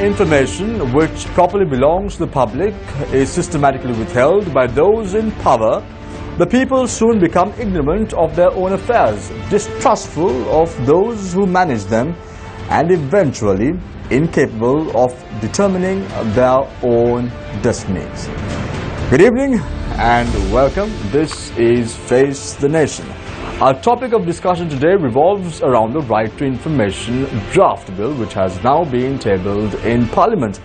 information which properly belongs to the public is systematically withheld by those in power, the people soon become ignorant of their own affairs, distrustful of those who manage them, and eventually incapable of determining their own destinies. Good evening and welcome. This is Face the Nation. Our topic of discussion today revolves around the Right to Information draft bill, which has now been tabled in Parliament.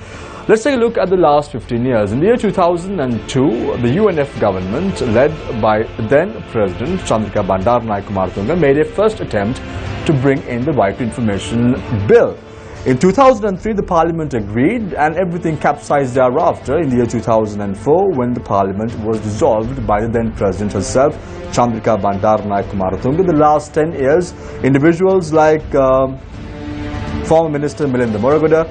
Let's take a look at the last 15 years. In the year 2002, the UNF government, led by then-President Chandrika Bandaranaike made a first attempt to bring in the Right to Information bill. In 2003, the Parliament agreed, and everything capsized thereafter in the year 2004 when the Parliament was dissolved by the then-President herself, Chandrika Bandaranaike. In the last 10 years, individuals like former Minister Milinda Muragoda,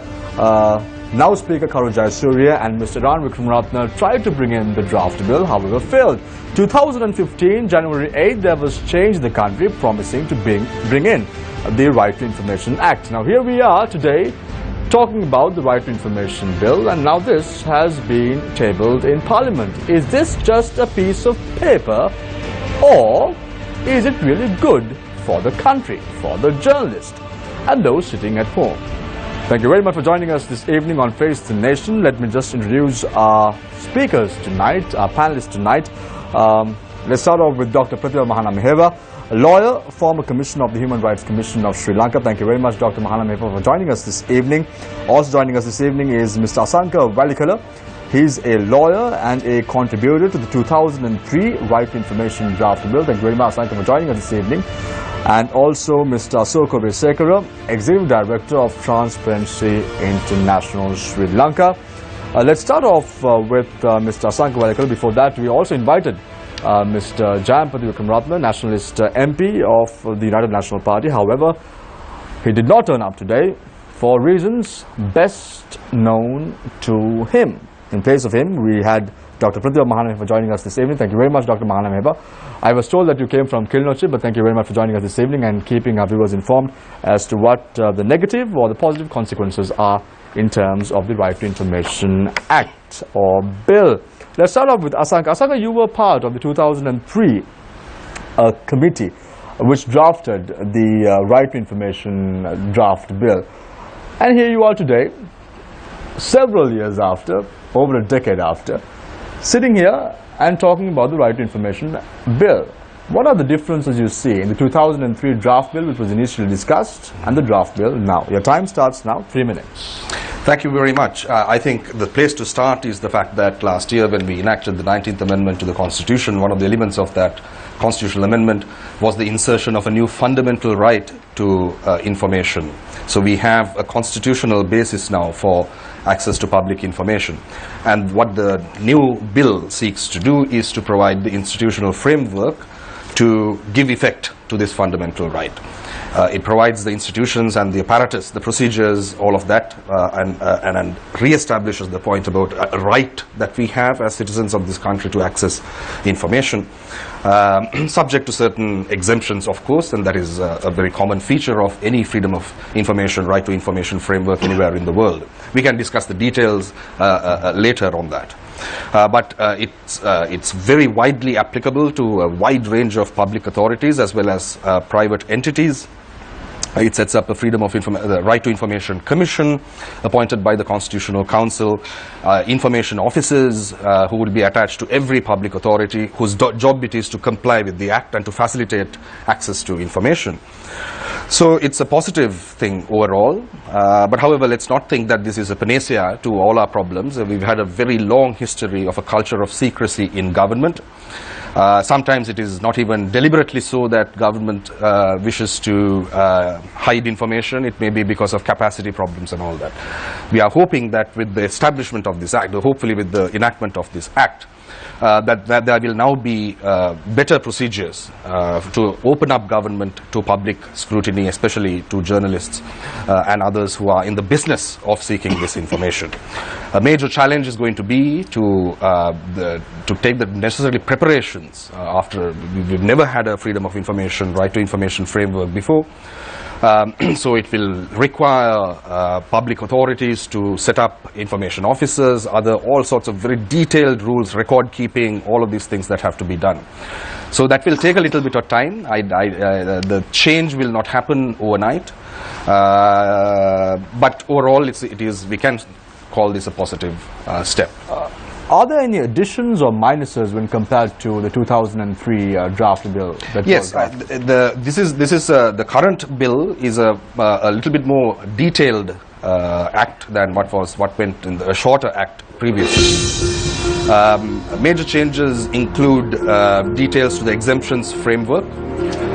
now Speaker Karu Jayasuriya and Mr. Ran Wickramaratne tried to bring in the draft bill, however failed. 2015, January 8th, there was change in the country promising to bring in the Right to Information Act. Now here we are today talking about the Right to Information bill, and now this has been tabled in Parliament. Is this just a piece of paper, or is it really good for the country, for the journalist and those sitting at home? Thank you very much for joining us this evening on Face the Nation. Let me just introduce our speakers tonight, our panelists tonight. Let's start off with Dr. Pratibha Mahanameheva, a lawyer, former Commissioner of the Human Rights Commission of Sri Lanka. Thank you very much, Dr. Mahanameheva, for joining us this evening. Also joining us this evening is Mr. Asanka Valikala. He's a lawyer and a contributor to the 2003 Right to Information draft bill. Thank you very much, Asanka, for joining us this evening. And also Mr. Asoko Vesekara, Executive Director of Transparency International Sri Lanka. Let's start off with Mr. Asanka Valikala. Before that, we also invited Mr. Jayampati Wickramaratne, Nationalist MP of the United National Party. However, he did not turn up today for reasons best known to him. In place of him, we had Dr. Pratibha Mahanameheva joining us this evening. Thank you very much, Dr. Mahanameheva. I was told that you came from Kilnochi, but thank you very much for joining us this evening and keeping our viewers informed as to what the negative or the positive consequences are in terms of the Right to Information Act or bill. Let's start off with Asanka. Asanka, you were part of the 2003 committee which drafted the Right to Information draft bill. And here you are today, several years after, over a decade after, sitting here and talking about the Right to Information bill. What are the differences you see in the 2003 draft bill, which was initially discussed, and the draft bill now? Your time starts now, 3 minutes. Thank you very much. I think the place to start is the fact that last year when we enacted the 19th Amendment to the Constitution, one of the elements of that constitutional amendment was the insertion of a new fundamental right to information. So we have a constitutional basis now for access to public information. And what the new bill seeks to do is to provide the institutional framework to give effect to this fundamental right. It provides the institutions and the apparatus, the procedures, all of that, and re-establishes the point about a right that we have as citizens of this country to access information, subject to certain exemptions, of course, and that is a very common feature of any freedom of information, right to information framework anywhere in the world. We can discuss the details later on that. But it's very widely applicable to a wide range of public authorities as well as private entities. It sets up a the Right to Information Commission appointed by the Constitutional Council, information officers who would be attached to every public authority whose job it is to comply with the Act and to facilitate access to information. So it's a positive thing overall, but however, let's not think that this is a panacea to all our problems. We've had a very long history of a culture of secrecy in government. Sometimes it is not even deliberately so that government wishes to hide information. It may be because of capacity problems and all that. We are hoping that with the establishment of this Act, or hopefully with the enactment of this Act, that there will now be better procedures to open up government to public scrutiny, especially to journalists and others who are in the business of seeking this information. A major challenge is going to be to take the necessary preparations after we've never had a freedom of information, right to information framework before. So it will require public authorities to set up information officers, all sorts of very detailed rules, record keeping, all of these things that have to be done. So that will take a little bit of time. The change will not happen overnight, but overall we can call this a positive step. Are there any additions or minuses when compared to the 2003 draft bill? Yes, this is the current bill is a little bit more detailed act than what went in a shorter act previously. Major changes include details to the exemptions framework,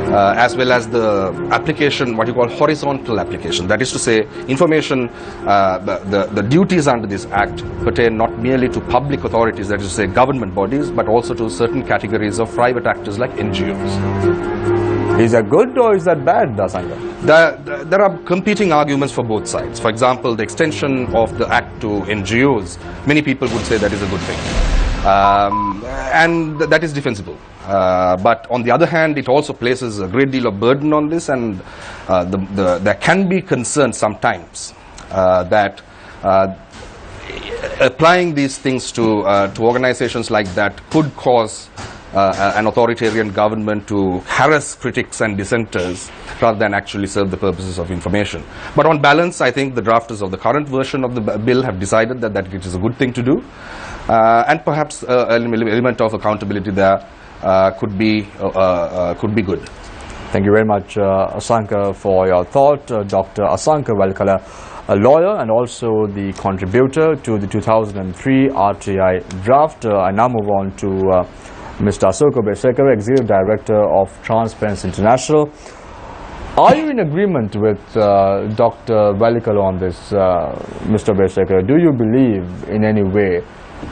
as well as the application, what you call horizontal application. That is to say, information, the duties under this act pertain not merely to public authorities, that is to say government bodies, but also to certain categories of private actors like NGOs. Is that good or is that bad, Asanka? There are competing arguments for both sides. For example, the extension of the act to NGOs, many people would say that is a good thing. And that is defensible. But on the other hand, it also places a great deal of burden on this, and there can be concern sometimes that applying these things to organizations like that could cause an authoritarian government to harass critics and dissenters rather than actually serve the purposes of information. But on balance, I think the drafters of the current version of the bill have decided that it is a good thing to do, and perhaps an element of accountability there could be good. Thank you very much, Asanka, for your thought. Dr. Asanka Welkala, a lawyer and also the contributor to the 2003 RTI draft. I now move on to Mr. Asoko Besekara, Executive Director of Transparency International. Are you in agreement with Dr. Welkala on this, Mr. Besekara? Do you believe in any way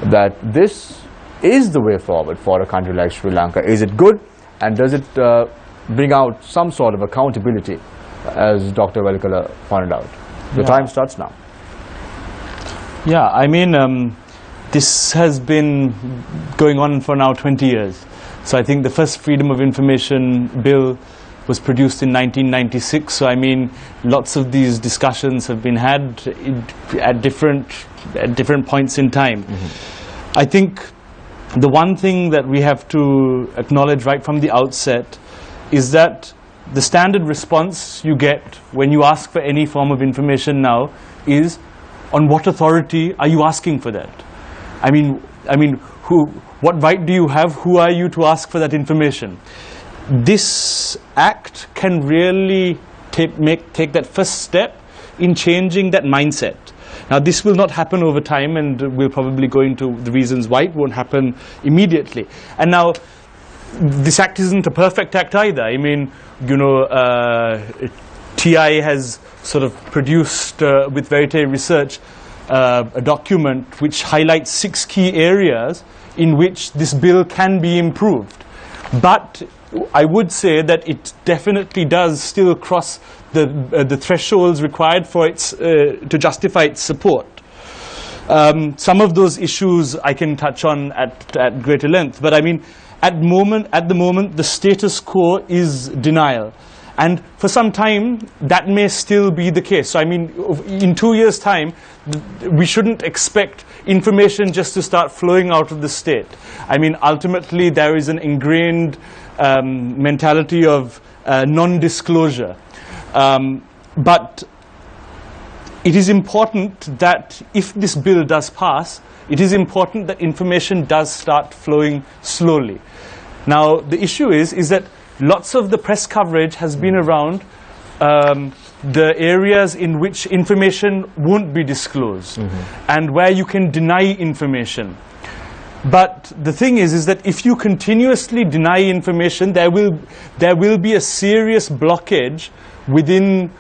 that this is the way forward for a country like Sri Lanka? Is it good, and does it bring out some sort of accountability, as Dr. Welkala pointed out? The time starts now. Yeah, I mean, this has been going on for now 20 years. So I think the first Freedom of Information Bill was produced in 1996. So I mean, lots of these discussions have been had at different points in time. Mm-hmm. I think the one thing that we have to acknowledge right from the outset is that the standard response you get when you ask for any form of information now is, on what authority are you asking for that? I mean, what right do you have? Who are you to ask for that information? This act can really take that first step in changing that mindset. Now, this will not happen over time, and we'll probably go into the reasons why it won't happen immediately. And now, this act isn't a perfect act either. I mean, you know, TI has sort of produced with Verite Research a document which highlights 6 key areas in which this bill can be improved. But I would say that it definitely does still cross the thresholds required for its to justify its support. Some of those issues I can touch on at greater length, but I mean, at the moment, the status quo is denial. And for some time, that may still be the case. So I mean, in 2 years' time, we shouldn't expect information just to start flowing out of the state. I mean, ultimately, there is an ingrained mentality of non-disclosure. But it is important that if this bill does pass, it is important that information does start flowing slowly. Now, the issue is that lots of the press coverage has been around the areas in which information won't be disclosed, and where you can deny information. But the thing is that if you continuously deny information, there will be a serious blockage within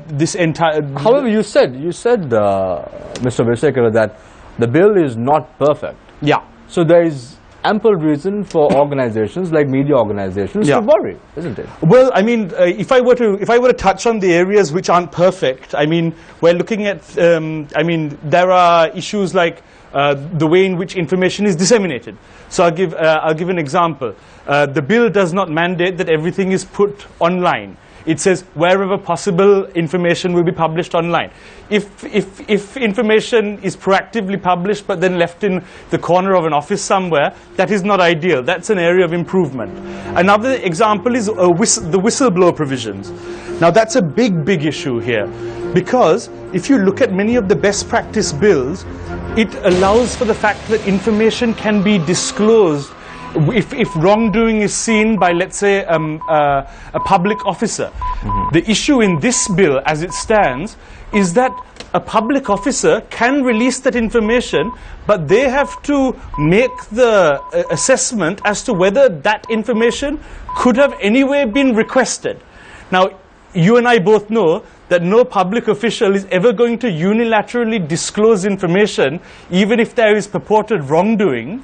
this entire... However, you said, Mr. Besekara, that the bill is not perfect. Yeah. So there is ample reason for organizations like media organizations to worry, isn't it? Well, I mean, if I were to touch on the areas which aren't perfect, I mean, we're looking at, I mean, there are issues like the way in which information is disseminated. So I'll give an example. The bill does not mandate that everything is put online. it says wherever possible information will be published online. If information is proactively published but then left in the corner of an office somewhere, that is not ideal. That's an area of improvement. Another example is the whistleblower provisions. Now that's a big issue here, because if you look at many of the best practice bills, it allows for the fact that information can be disclosed if wrongdoing is seen by, let's say, a public officer. The issue in this bill, as it stands, is that a public officer can release that information, but they have to make the assessment as to whether that information could have anyway been requested. Now, you and I both know that no public official is ever going to unilaterally disclose information, even if there is purported wrongdoing,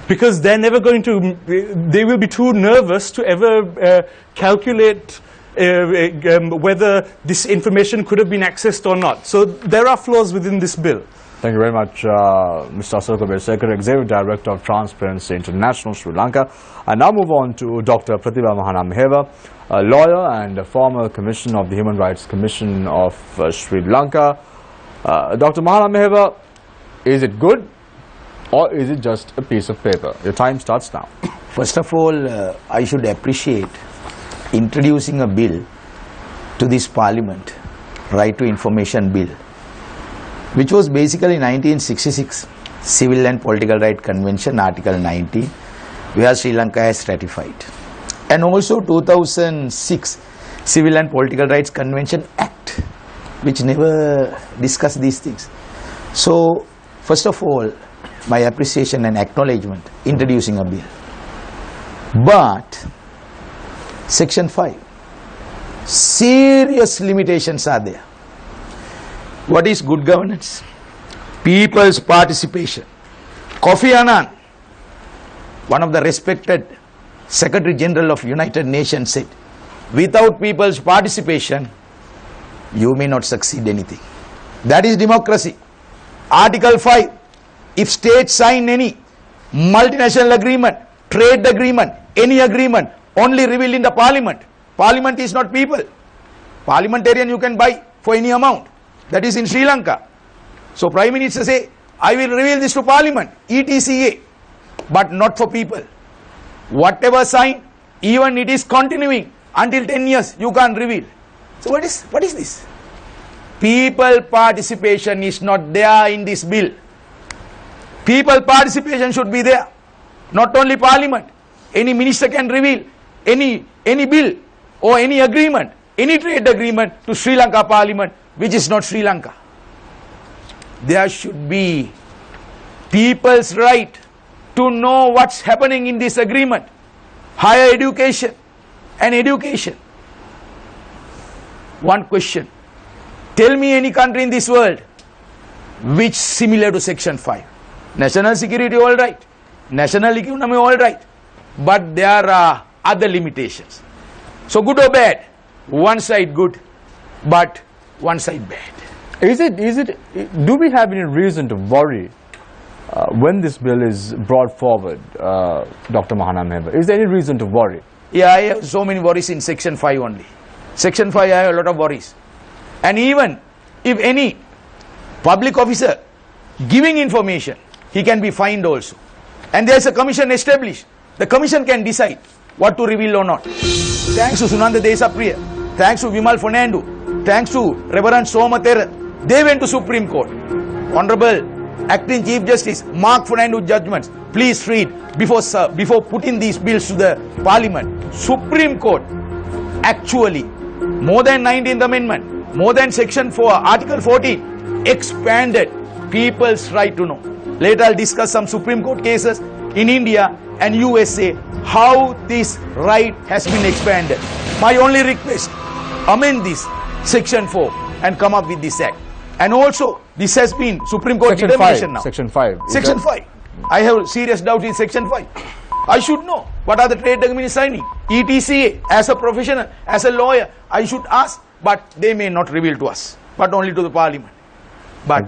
because they're never going to, they will be too nervous to ever calculate whether this information could have been accessed or not. So there are flaws within this bill. Thank you very much, Mr. Asok Abeysekar, Executive Director of Transparency International, Sri Lanka. I now move on to Dr. Pratibha Mahanamheva, a lawyer and a former Commissioner of the Human Rights Commission of Sri Lanka. Dr. Mahanamheva, is it good or is it just a piece of paper? Your time starts now. First of all, I should appreciate introducing a bill to this Parliament, Right to Information Bill, which was basically 1966 Civil and Political Rights Convention, Article 19, where Sri Lanka has ratified. And also 2006 Civil and Political Rights Convention Act, which never discussed these things. So, first of all, my appreciation and acknowledgement introducing a bill. But Section 5, serious limitations are there. What is good governance? People's participation. Kofi Annan, one of the respected Secretary General of United Nations, said, without people's participation, you may not succeed anything. That is democracy. Article 5, if states sign any multinational agreement, trade agreement, any agreement, only revealed in the Parliament. Parliament is not people. Parliamentarian you can buy for any amount. That is in Sri Lanka. So Prime Minister say, I will reveal this to Parliament, ETCA, but not for people. Whatever sign, even it is continuing until 10 years, you can't reveal. So what is this? People participation is not there in this bill. People participation should be there. Not only Parliament. Any minister can reveal any bill or any agreement, any trade agreement to Sri Lanka Parliament, which is not Sri Lanka. There should be people's right to know what's happening in this agreement. Higher education and education. One question. Tell me any country in this world which similar to Section 5. National security all right. National economy all right. But there are other limitations. So good or bad? One side good, but one side bad. Do we have any reason to worry when this bill is brought forward, Dr. Mahanamheva? Is there any reason to worry? Yeah, I have so many worries in Section 5 only. Section 5 I have a lot of worries. And even if any public officer giving information, he can be fined also. And there is a commission established. The commission can decide what to reveal or not. Thanks to Sunanda Desapriya, thanks to Vimal Fernando, thanks to Reverend Somathera, they went to Supreme Court. Honorable Acting Chief Justice Mark Fernando's judgments, please read before putting these bills to the Parliament. Supreme Court actually, more than 19th Amendment, more than Section 4, Article 14, expanded people's right to know. Later I'll discuss some Supreme Court cases in India and USA, how this right has been expanded. My only request, amend this Section 4 and come up with this act. And also, this has been Supreme Court determination now. Section 5. Section 5. I have serious doubt in Section 5. I should know what are the trade agreements signing. ETCA, as a professional, as a lawyer, I should ask, but they may not reveal to us, but only to the Parliament. But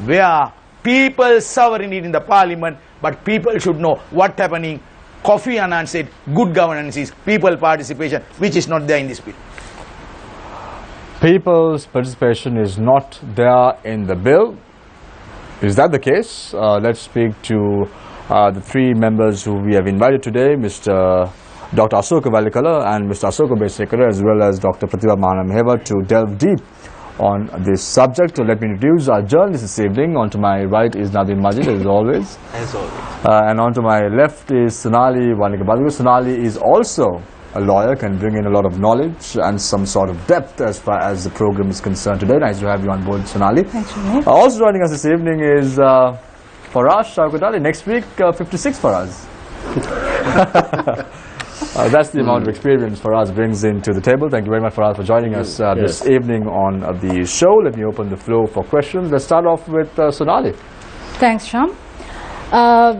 where people's sovereignty in the Parliament, but people should know what's happening Kofi Annan said good governance is people participation, which is not there in this bill. People's participation is not there in the bill. Is that the case? Let's speak to the three members who we have invited today, Mr. Dr. Asoka Valikala and Mr. Asoka Besekara, as well as Dr. Pratibha Mahanamheva, to delve deep on this subject. So let me introduce our journalist this evening. On to my right is Nadim Majid, as always. As always. And on to my left is Sonali Vanikabadu. Sonali is also a lawyer, can bring in a lot of knowledge and some sort of depth as far as the program is concerned today. Nice to have you on board, Sonali. Thanks, Shamir. Also joining us this evening is Faraz Shaukat. Next week, 56 for us. That's the amount of experience Faraz brings into the table. Thank you very much, Faraz, for joining us this evening on the show. Let me open the floor for questions. Let's start off with Sonali. Thanks, Sham.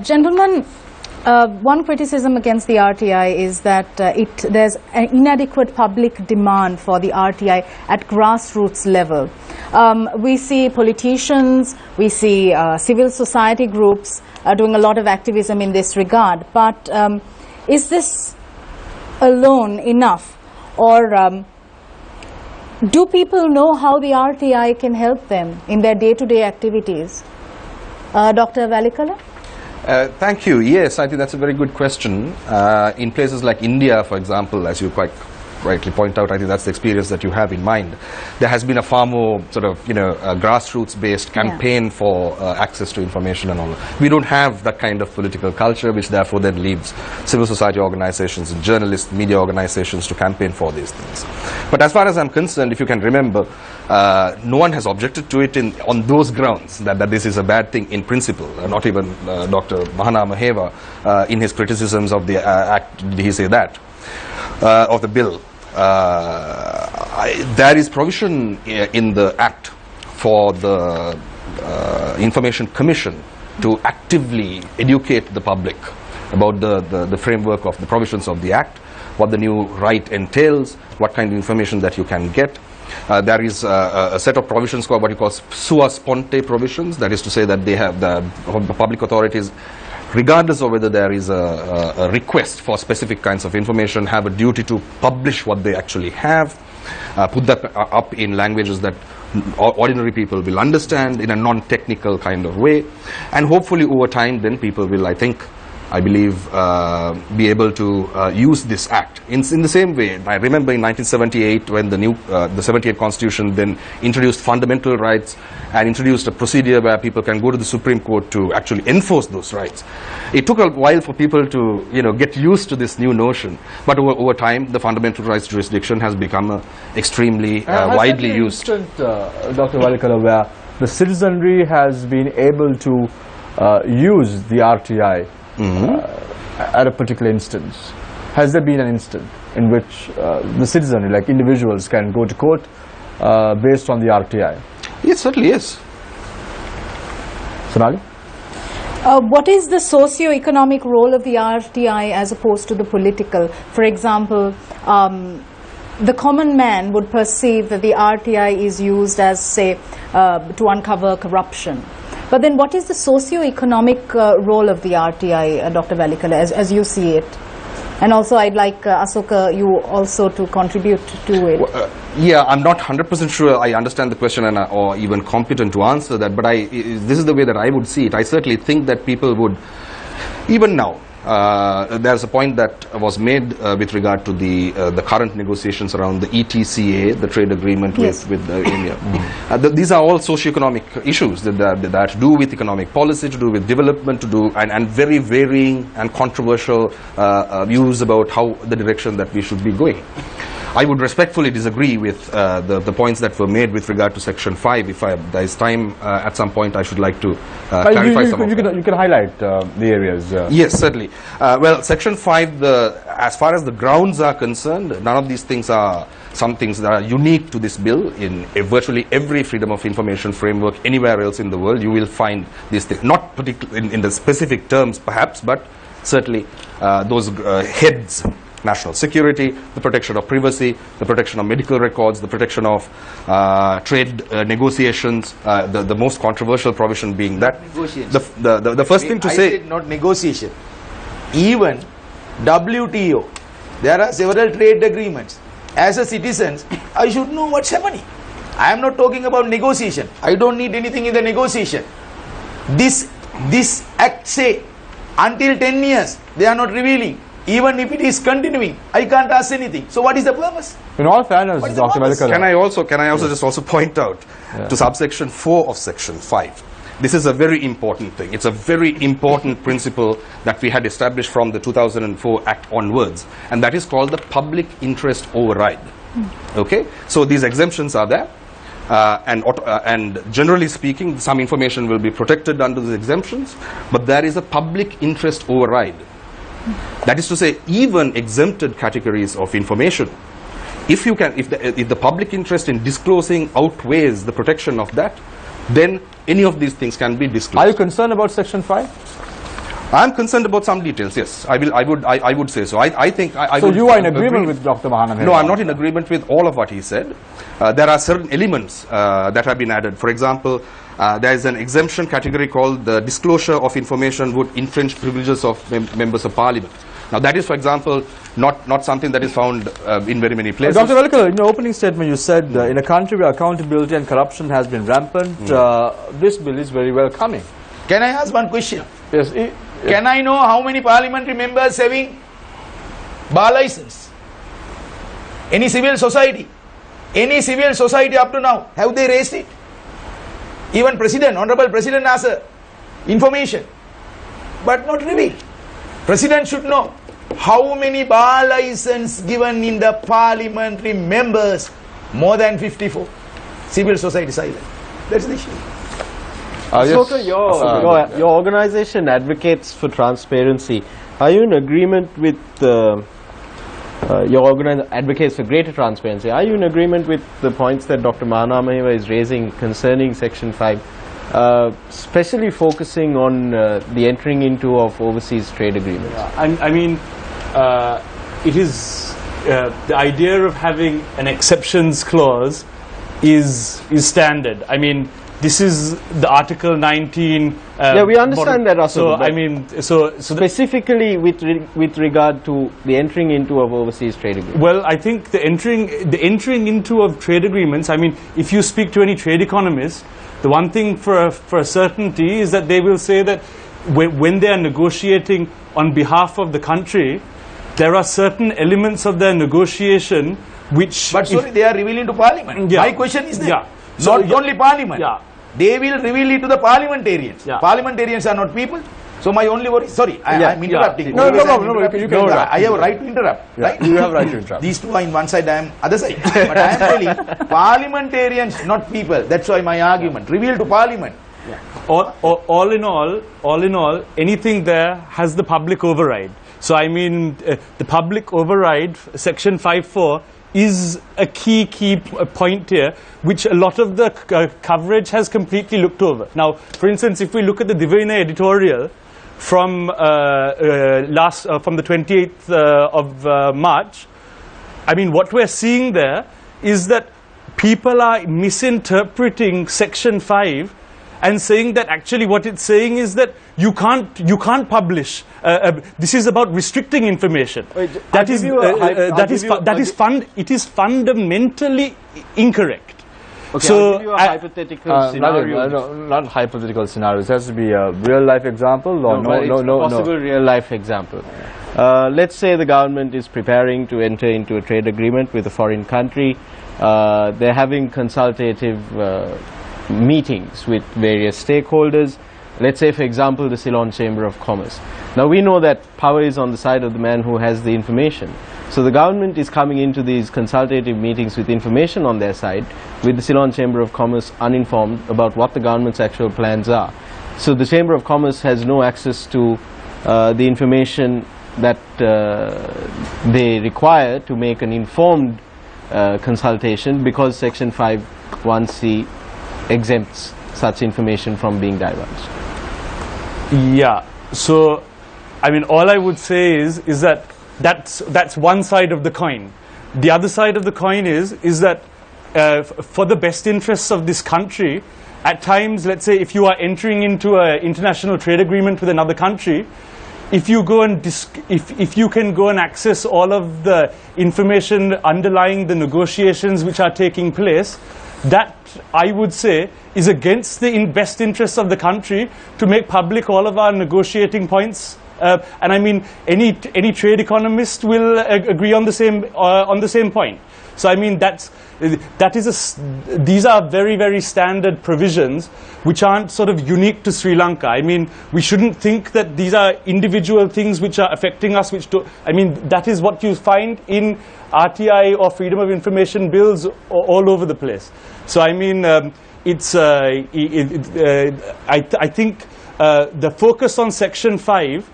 Gentlemen, one criticism against the RTI is that there's an inadequate public demand for the RTI at grassroots level. We see politicians, we see civil society groups doing a lot of activism in this regard. But is this alone enough, or do people know how the RTI can help them in their day-to-day activities? Dr. Valikala? Thank you. Yes, I think that's a very good question. In places like India, for example, as you quite rightly point out, I think that's the experience that you have in mind. There has been a far more sort of, grassroots-based campaign for access to information and all. We don't have that kind of political culture, which therefore then leaves civil society organizations and journalists, media organizations to campaign for these things. But as far as I'm concerned, if you can remember, no one has objected to it on those grounds, that this is a bad thing in principle. Not even Dr. Mahanamheva, in his criticisms of the act, did he say that, of the bill. There is provision in the Act for the Information Commission to actively educate the public about the framework of the provisions of the Act, what the new right entails, what kind of information that you can get. There is a set of provisions called what you call sua sponte provisions, that is to say that they have the public authorities, regardless of whether there is a request for specific kinds of information, have a duty to publish what they actually have, put that up in languages that ordinary people will understand in a non-technical kind of way, and hopefully over time then people will, I believe, be able to use this act. In the same way, I remember in 1978 when the 78 Constitution then introduced fundamental rights and introduced a procedure where people can go to the Supreme Court to actually enforce those rights. It took a while for people to get used to this new notion, but over time the fundamental rights jurisdiction has become extremely widely used. Dr. Valikala, where the citizenry has been able to use the RTI at a particular instance. Has there been an instance in which the citizenry, like individuals, can go to court based on the RTI? It certainly is. Sonali? What is the socio-economic role of the RTI as opposed to the political? For example, the common man would perceive that the RTI is used as, say, to uncover corruption. But then what is the socio-economic role of the RTI, Dr. Valikala, as you see it? And also I'd like Asoka, you also to contribute to it. Yeah, I'm not 100% sure I understand the question or even competent to answer that, but this is the way that I would see it. I certainly think that people would, even now, there's a point that was made with regard to the current negotiations around the ETCA, the trade agreement with India. These are all socio-economic issues that do with economic policy, to do with development, and very varying and controversial views about how the direction that we should be going. I would respectfully disagree with the points that were made with regard to Section 5. If there is time at some point, I should like to clarify some of them. You can highlight the areas. Yes, certainly. Well, Section 5, as far as the grounds are concerned, none of these things are some things that are unique to this bill. In virtually every freedom of information framework anywhere else in the world, you will find these things. Not particularly in the specific terms, perhaps, but certainly those heads. National security, the protection of privacy, the protection of medical records, the protection of trade negotiations, the most controversial provision being that. Negotiations. The first thing to say... I said not negotiation. Even WTO. There are several trade agreements. As a citizen, I should know what's happening. I am not talking about negotiation. I don't need anything in the negotiation. This act say until 10 years they are not revealing. Even if it is continuing, I can't ask anything. So what is the purpose? In all fairness, Dr. Velikala. Can I also just point out to subsection 4 of section 5. This is a very important thing. It's a very important principle that we had established from the 2004 Act onwards, and that is called the public interest override. Okay, so these exemptions are there, and generally speaking, some information will be protected under the exemptions, but there is a public interest override. That is to say, even exempted categories of information, if the public interest in disclosing outweighs the protection of that, then any of these things can be disclosed. Are you concerned about section 5? I am concerned about some details. Yes, I would say so. I think I so would you are in agreement with Dr. Mahanam? No, I'm not in agreement with all of what he said. There are certain elements that have been added. For example, there is an exemption category called the disclosure of information would infringe privileges of members of parliament. Now that is, for example, not something that is found in very many places. Dr. Velikala, in your opening statement you said in a country where accountability and corruption has been rampant, this bill is very welcoming. Can I ask one question? Yes. Can I know how many parliamentary members having bar license? Any civil society? Any civil society up to now, have they raised it? Even President, Honorable President has information, but not revealed. President should know how many bar license given in the parliamentary members, more than 54. Civil society silent. That's the issue. Soka, your organization advocates for transparency. Are you in agreement with your organization advocates for greater transparency? Are you in agreement with the points that Dr. Mahanamahiva is raising concerning Section 5, especially focusing on the entering into of overseas trade agreements? I mean, it is the idea of having an exceptions clause is standard. I mean, this is the Article 19. Yeah, we understand that, Russell. So I mean, so specifically with regard to the entering into of overseas trade agreements. Well, I think the entering into of trade agreements. I mean, if you speak to any trade economist, the one thing for a certainty is that they will say that when they are negotiating on behalf of the country, there are certain elements of their negotiation which. But sorry, they are revealing to Parliament. Yeah. My question is that not only Parliament. Yeah. They will reveal it to the parliamentarians. Yeah. Parliamentarians are not people. So my only worry, sorry, I am interrupting. No, you can I have a right to interrupt, right? You have a right to interrupt. These two are in one side, I am other side. But I am telling, parliamentarians, not people. That's why my argument, reveal to Parliament. Yeah. All in all, anything there has the public override. So I mean, the public override, Section 5.4, is a key point here, which a lot of the coverage has completely looked over. Now, for instance, if we look at the Divina editorial from from the 28th of March, I mean, what we're seeing there is that people are misinterpreting Section 5 and saying that actually what it's saying is that you can't publish. This is about restricting information. It is fundamentally incorrect. Okay, so I'll give you a hypothetical scenario. No, not hypothetical scenarios. It has to be a real life example or no. Possible real life example. Let's say the government is preparing to enter into a trade agreement with a foreign country. They're having consultative meetings with various stakeholders. Let's say, for example, the Ceylon Chamber of Commerce. Now we know that power is on the side of the man who has the information. So the government is coming into these consultative meetings with information on their side, with the Ceylon Chamber of Commerce uninformed about what the government's actual plans are. So the Chamber of Commerce has no access to the information that they require to make an informed consultation, because Section 5(1)(c) exempts such information from being divulged. Yeah. So, I mean, all I would say is that that's one side of the coin. The other side of the coin is that for the best interests of this country, at times, let's say, if you are entering into an international trade agreement with another country, if you go and if you can go and access all of the information underlying the negotiations which are taking place, that I would say is against the best interests of the country to make public all of our negotiating points. And I mean, any trade economist will agree on the same point. So I mean, these are very, very standard provisions which aren't sort of unique to Sri Lanka. I mean, we shouldn't think that these are individual things which are affecting us, I mean, that is what you find in RTI or Freedom of Information bills all over the place. So I mean, I think the focus on Section 5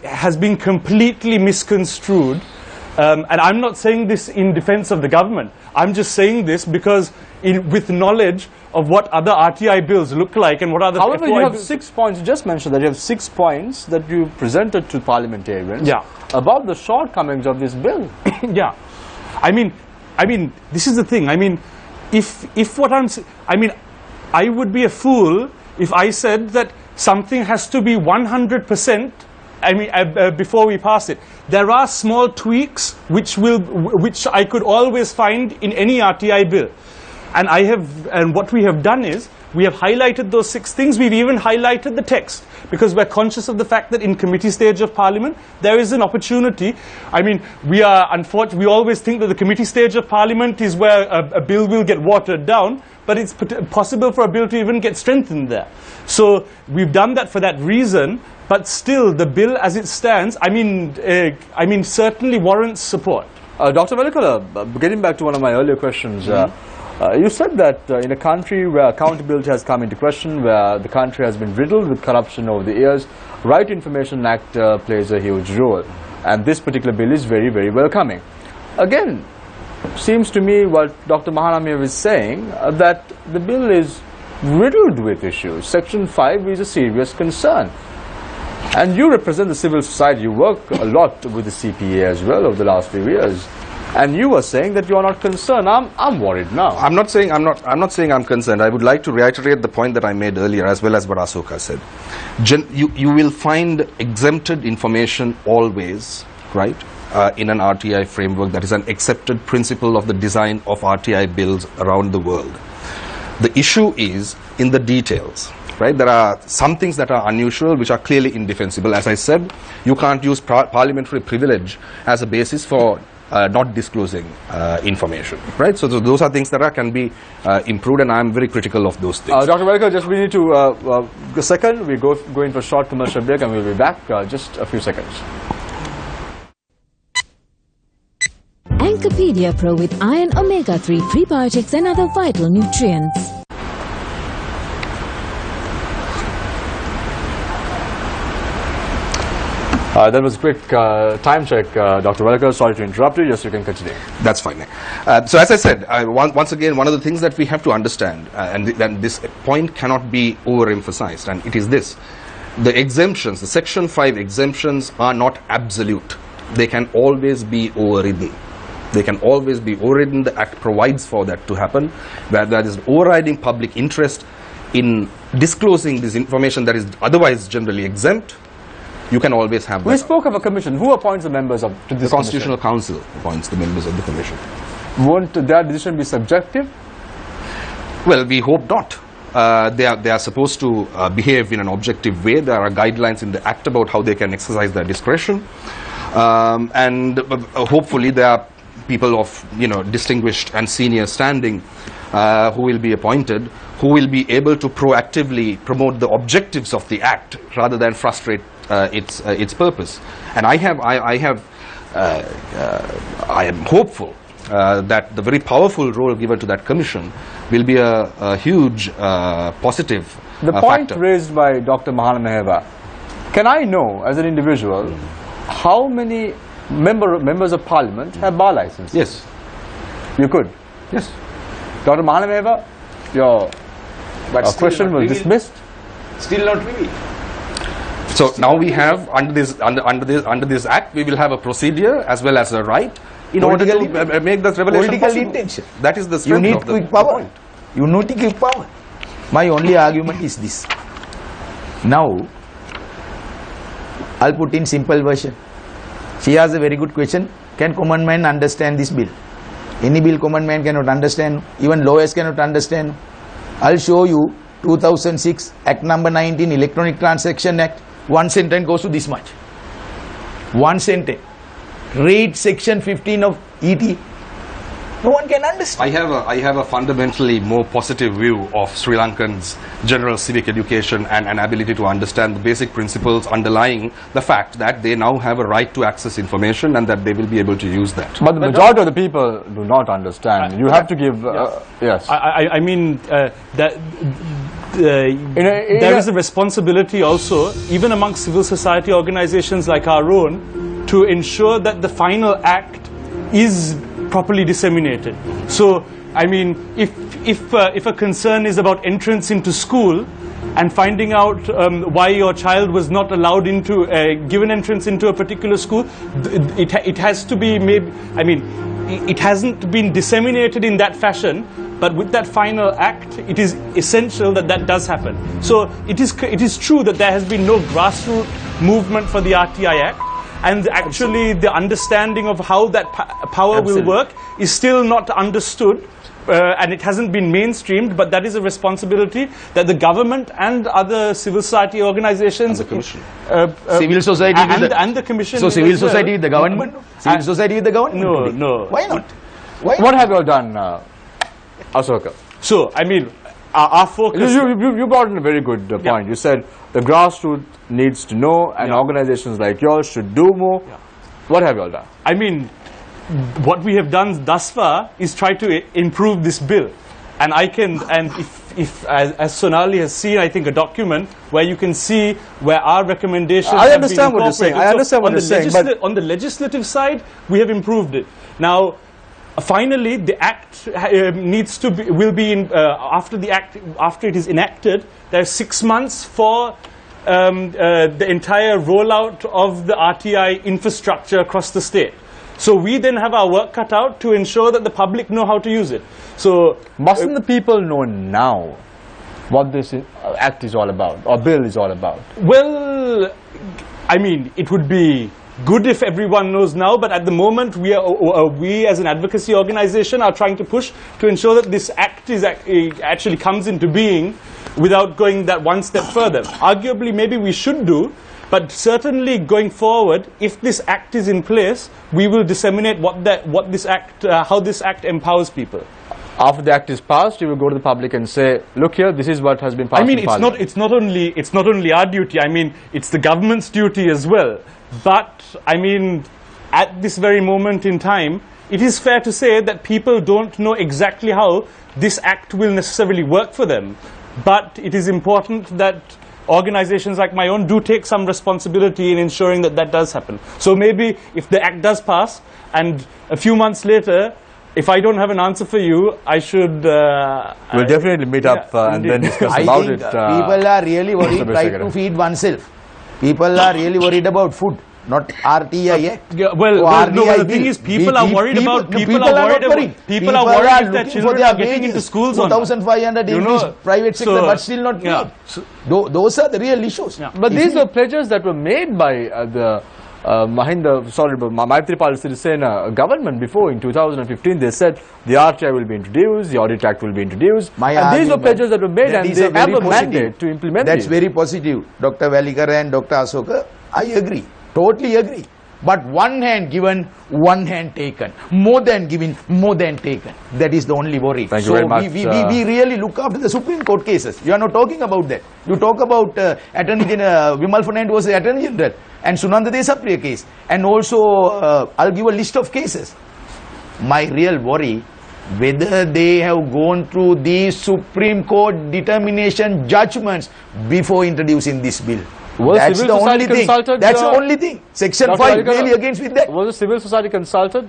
has been completely misconstrued. And I'm not saying this in defense of the government. I'm just saying this because with knowledge of what other RTI bills look like and what other... However, you have 6 points. You just mentioned that you have 6 points that you presented to parliamentarians about the shortcomings of this bill. Yeah. I mean, this is the thing. I mean, if what I mean, I would be a fool if I said that something has to be 100%, I mean, before we pass it. There are small tweaks which I could always find in any RTI bill. And what we have done is, we have highlighted those 6 things. We've even highlighted the text, because we're conscious of the fact that in committee stage of Parliament, there is an opportunity. I mean, we always think that the committee stage of Parliament is where a bill will get watered down, but it's possible for a bill to even get strengthened there. So we've done that for that reason, but still, the bill as it stands, I mean, certainly warrants support. Dr. Velikala, getting back to one of my earlier questions, you said that in a country where accountability has come into question, where the country has been riddled with corruption over the years, Right to Information Act plays a huge role, and this particular bill is very, very welcoming. Again, seems to me what Dr. Mahanamyev is saying, that the bill is riddled with issues. Section 5 is a serious concern. And you represent the civil society. You work a lot with the CPA as well over the last few years. And you were saying that you are not concerned. I'm worried now. I'm not saying I'm concerned. I would like to reiterate the point that I made earlier, as well as what Asoka said. You will find exempted information always, right, in an RTI framework. That is an accepted principle of the design of RTI bills around the world. The issue is in the details. Right? There are some things that are unusual, which are clearly indefensible. As I said, you can't use parliamentary privilege as a basis for not disclosing information. Right? So those are things that can be improved, and I'm very critical of those things. Dr. Velikala, we need to a second. We go in for a short commercial break, and we'll be back just a few seconds. Anchopedia Pro with iron omega-3 prebiotics and other vital nutrients. That was a quick time check, Dr. Velikala. Sorry to interrupt you. Yes, you can continue. That's fine. So as I said, once again, one of the things that we have to understand, and this point cannot be overemphasized, and it is this. The exemptions, the Section 5 exemptions are not absolute. They can always be overridden. They can always be overridden. The Act provides for that to happen, where there is overriding public interest in disclosing this information that is otherwise generally exempt. You can always have that. We spoke of a commission. Who appoints the members to this The Constitutional Council appoints the members of the commission. Won't their decision be subjective? Well, we hope not. They are supposed to behave in an objective way. There are guidelines in the Act about how they can exercise their discretion. And hopefully there are people of distinguished and senior standing who will be appointed, who will be able to proactively promote the objectives of the Act rather than frustrate its purpose. And I am hopeful that the very powerful role given to that commission will be a huge positive The point factor. raised by Dr. Mahanamyev, can I know as an individual how many members of Parliament have bar licenses? Yes. You could? Yes. Dr. Mahanamyev, your question was dismissed. Still not revealed. So now we have under this Act, we will have a procedure as well as a right in order to make this revelation Political possible. intention. That is the You strength need of the quick power. point. You need quick power. My only argument is this. Now, I'll put in simple version. She has a very good question. Can common man understand this bill? Any bill common man cannot understand. Even lawyers cannot understand. I'll show you 2006 Act number 19 Electronic Transaction Act. One sentence goes to this much. One sentence. Read section 15 of ET. No one can understand. I have a fundamentally more positive view of Sri Lankans' general civic education and an ability to understand the basic principles underlying the fact that they now have a right to access information and that they will be able to use that. But the majority of the people do not understand. You have to give, yes. I mean, that there is a responsibility also, even amongst civil society organizations like our own, to ensure that the final act is properly disseminated. So, I mean, if a concern is about entrance into school and finding out why your child was not allowed into given entrance into a particular school, it has to be made. I mean, it hasn't been disseminated in that fashion. But with that final act, it is essential that that does happen. So it is true that there has been no grassroots movement for the RTI Act. And actually the understanding of how that power will work is still not understood, and it hasn't been mainstreamed, but that is a responsibility that the government and other civil society organizations, and the commission, civil society and the commission. So civil society with the government? Civil society with the government? No. Why not? What have you all done, Asoka? So, I mean, our focus... You brought in a very good point. You said the grassroots needs to know, and organizations like yours should do more. What have you all done? I mean, what we have done thus far is try to improve this bill. And if as Sonali has seen, I think, a document where you can see where our recommendations I understand what you're saying. I understand what you're saying. But on the legislative side, we have improved it. Now, finally, the act will be in, after it is enacted. There's 6 months for the entire rollout of the RTI infrastructure across the state. So we then have our work cut out to ensure that the public know how to use it. So mustn't the people know now what this act is all about, or bill is all about? Well, I mean, it would be good if everyone knows now, but at the moment we as an advocacy organization are trying to push to ensure that this act actually comes into being without going that one step further. Arguably, maybe we should do, but certainly going forward, if this act is in place, we will disseminate how this act empowers people. After the act is passed, you will go to the public and say, look here, this is what has been passed. I mean, it's not only our duty. I mean, it's the government's duty as well. But I mean, at this very moment in time, it is fair to say that people don't know exactly how this act will necessarily work for them. But it is important that organizations like my own do take some responsibility in ensuring that that does happen. So maybe if the act does pass and a few months later, if I don't have an answer for you, I should... we'll definitely meet up and then discuss about it. People are really worried trying to feed oneself. People are really worried about food, not RTI Act. The thing is, people are worried about their children are getting into schools. 2,500 in this private sector, but still not paid. Those are the real issues. But these are pledges that were made by the Maithripala Sirisena government before in 2015. They said the RTI will be introduced, the Audit Act will be introduced. And these were pledges that were made, and they have a mandate to implement. That's very positive, Dr. Valikar and Dr. Asoka. I agree, totally agree. But one hand given, one hand taken. More than given, more than taken. That is the only worry. Thank you very much. We really look after the Supreme Court cases. You are not talking about that. You talk about Attorney General, Vimal Fernand was the Attorney General, and Sunanda Desapriya case. And also, I'll give a list of cases. My real worry, whether they have gone through these Supreme Court determination judgments before introducing this bill. That's the only thing. That's the only thing. Section 5 really against with that. Was the civil society consulted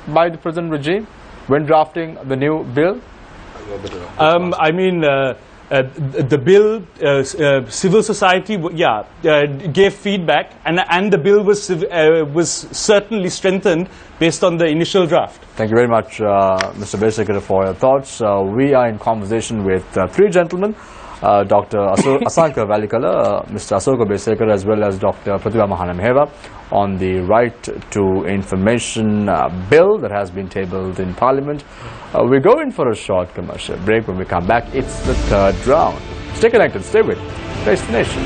by the present regime when drafting the new bill? I mean, the bill, civil society, gave feedback, and the bill was certainly strengthened based on the initial draft. Thank you very much, Mr. Besekar, for your thoughts. We are in conversation with three gentlemen. Dr. Asanka Valikala, Mr. Asoka Besekar, as well as Dr. Pratibha Mahanameheva on the Right to Information bill that has been tabled in Parliament. We're going for a short commercial break. When we come back, it's the third round. Stay connected, stay with Face the Nation.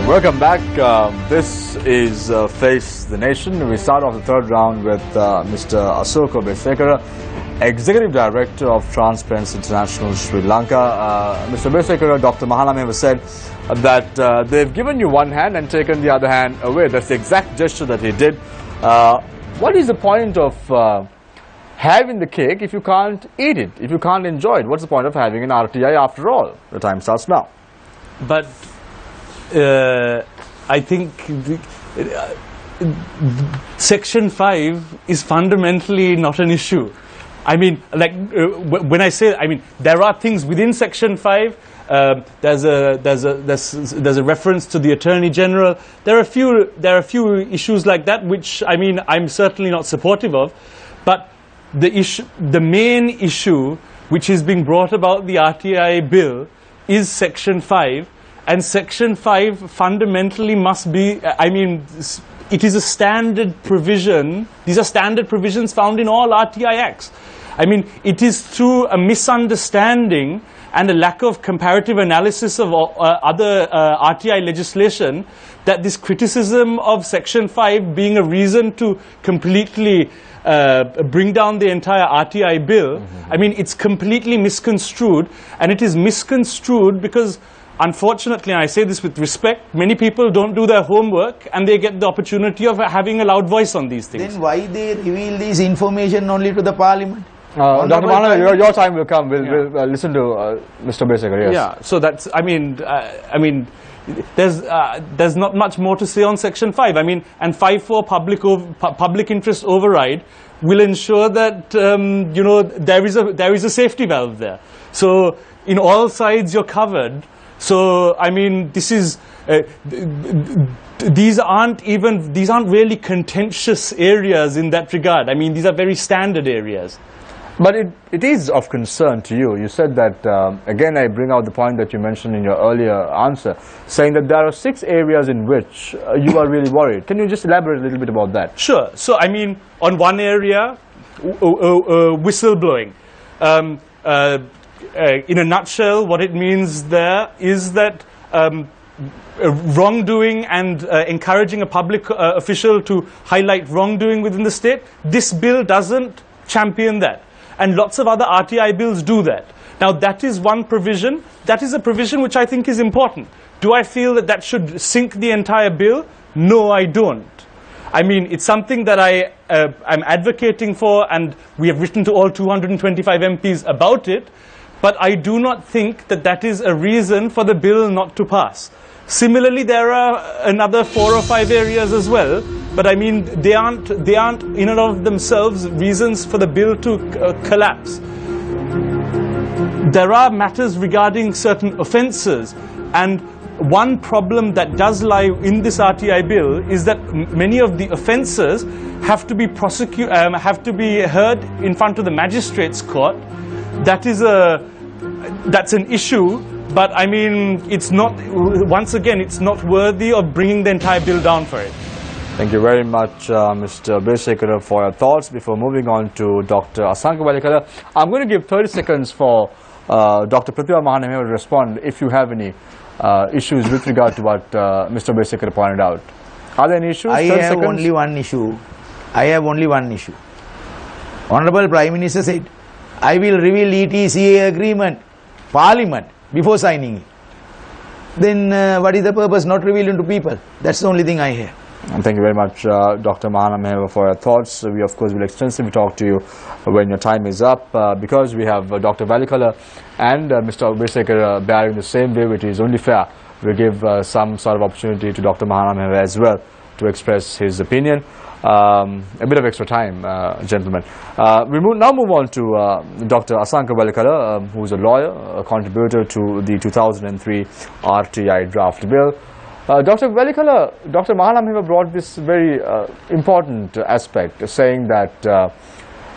Welcome back. This is Face the Nation. We start off the third round with Mr. Asoka Besekara, Executive Director of Transparency International Sri Lanka. Mr. Besekara, Dr. Mahanameheva said that they've given you one hand and taken the other hand away. That's the exact gesture that he did. What is the point of having the cake if you can't eat it, if you can't enjoy it? What's the point of having an RTI after all? The time starts now. But I think Section 5 is fundamentally not an issue. I mean, like when I say, I mean, there are things within Section 5. There's a reference to the Attorney General. There are a few issues like that, which I mean, I'm certainly not supportive of. But the main issue which is being brought about the RTI bill is Section 5. And Section 5 fundamentally must be, I mean, it is a standard provision. These are standard provisions found in all RTI Acts. I mean, it is through a misunderstanding and a lack of comparative analysis of other RTI legislation that this criticism of Section 5 being a reason to completely bring down the entire RTI bill, I mean, it's completely misconstrued. And it is misconstrued because, unfortunately, and I say this with respect, many people don't do their homework and they get the opportunity of having a loud voice on these things. Then why they reveal this information only to the Parliament? Dr. Mana, your time will come. We'll listen to Mr. Besekar. Yes. Yeah. So that's. I mean, there's not much more to say on Section 5. I mean, and 5(4) public interest override will ensure that you know, there is a safety valve there. So in all sides you're covered. So I mean, this is these aren't really contentious areas in that regard. I mean, these are very standard areas. But it is of concern to you. You said that, again, I bring out the point that you mentioned in your earlier answer, saying that there are 6 areas in which you are really worried. Can you just elaborate a little bit about that? Sure. So, I mean, on one area, whistleblowing. In a nutshell, what it means there is that wrongdoing and encouraging a public official to highlight wrongdoing within the state, this bill doesn't champion that. And lots of other RTI bills do that. Now, that is one provision. That is a provision which I think is important. Do I feel that that should sink the entire bill? No, I don't. I mean, it's something that I'm advocating for, and we have written to all 225 MPs about it. But I do not think that that is a reason for the bill not to pass. Similarly, there are another 4 or 5 areas as well. But I mean, they aren't in and of themselves reasons for the bill to collapse. There are matters regarding certain offences, and one problem that does lie in this RTI bill is that many of the offences have to be heard in front of the magistrates' court. That's an issue, but I mean, it's not. Once again, it's not worthy of bringing the entire bill down for it. Thank you very much, Mr. Besekara, for your thoughts. Before moving on to Dr. Asanka Valikala, I'm going to give 30 seconds for Dr. Pratibha Mahanameheva to respond if you have any issues with regard to what Mr. Besekara pointed out. Are there any issues? I have only one issue. Honorable Prime Minister said, I will reveal ETCA agreement, Parliament, before signing it. Then what is the purpose not revealing to people? That's the only thing I hear. Thank you very much, Dr. Mahanameheva, for your thoughts. We, of course, will extensively talk to you when your time is up. Because we have Dr. Valikala and Mr. Besekar bearing the same way, which is only fair, we give some sort of opportunity to Dr. Mahanameheva as well to express his opinion. A bit of extra time, gentlemen. We now move on to Dr. Asanka Valikala, who is a lawyer, a contributor to the 2003 RTI draft bill. Dr. Velikala, Dr. Mahanamheva brought this very important aspect, saying that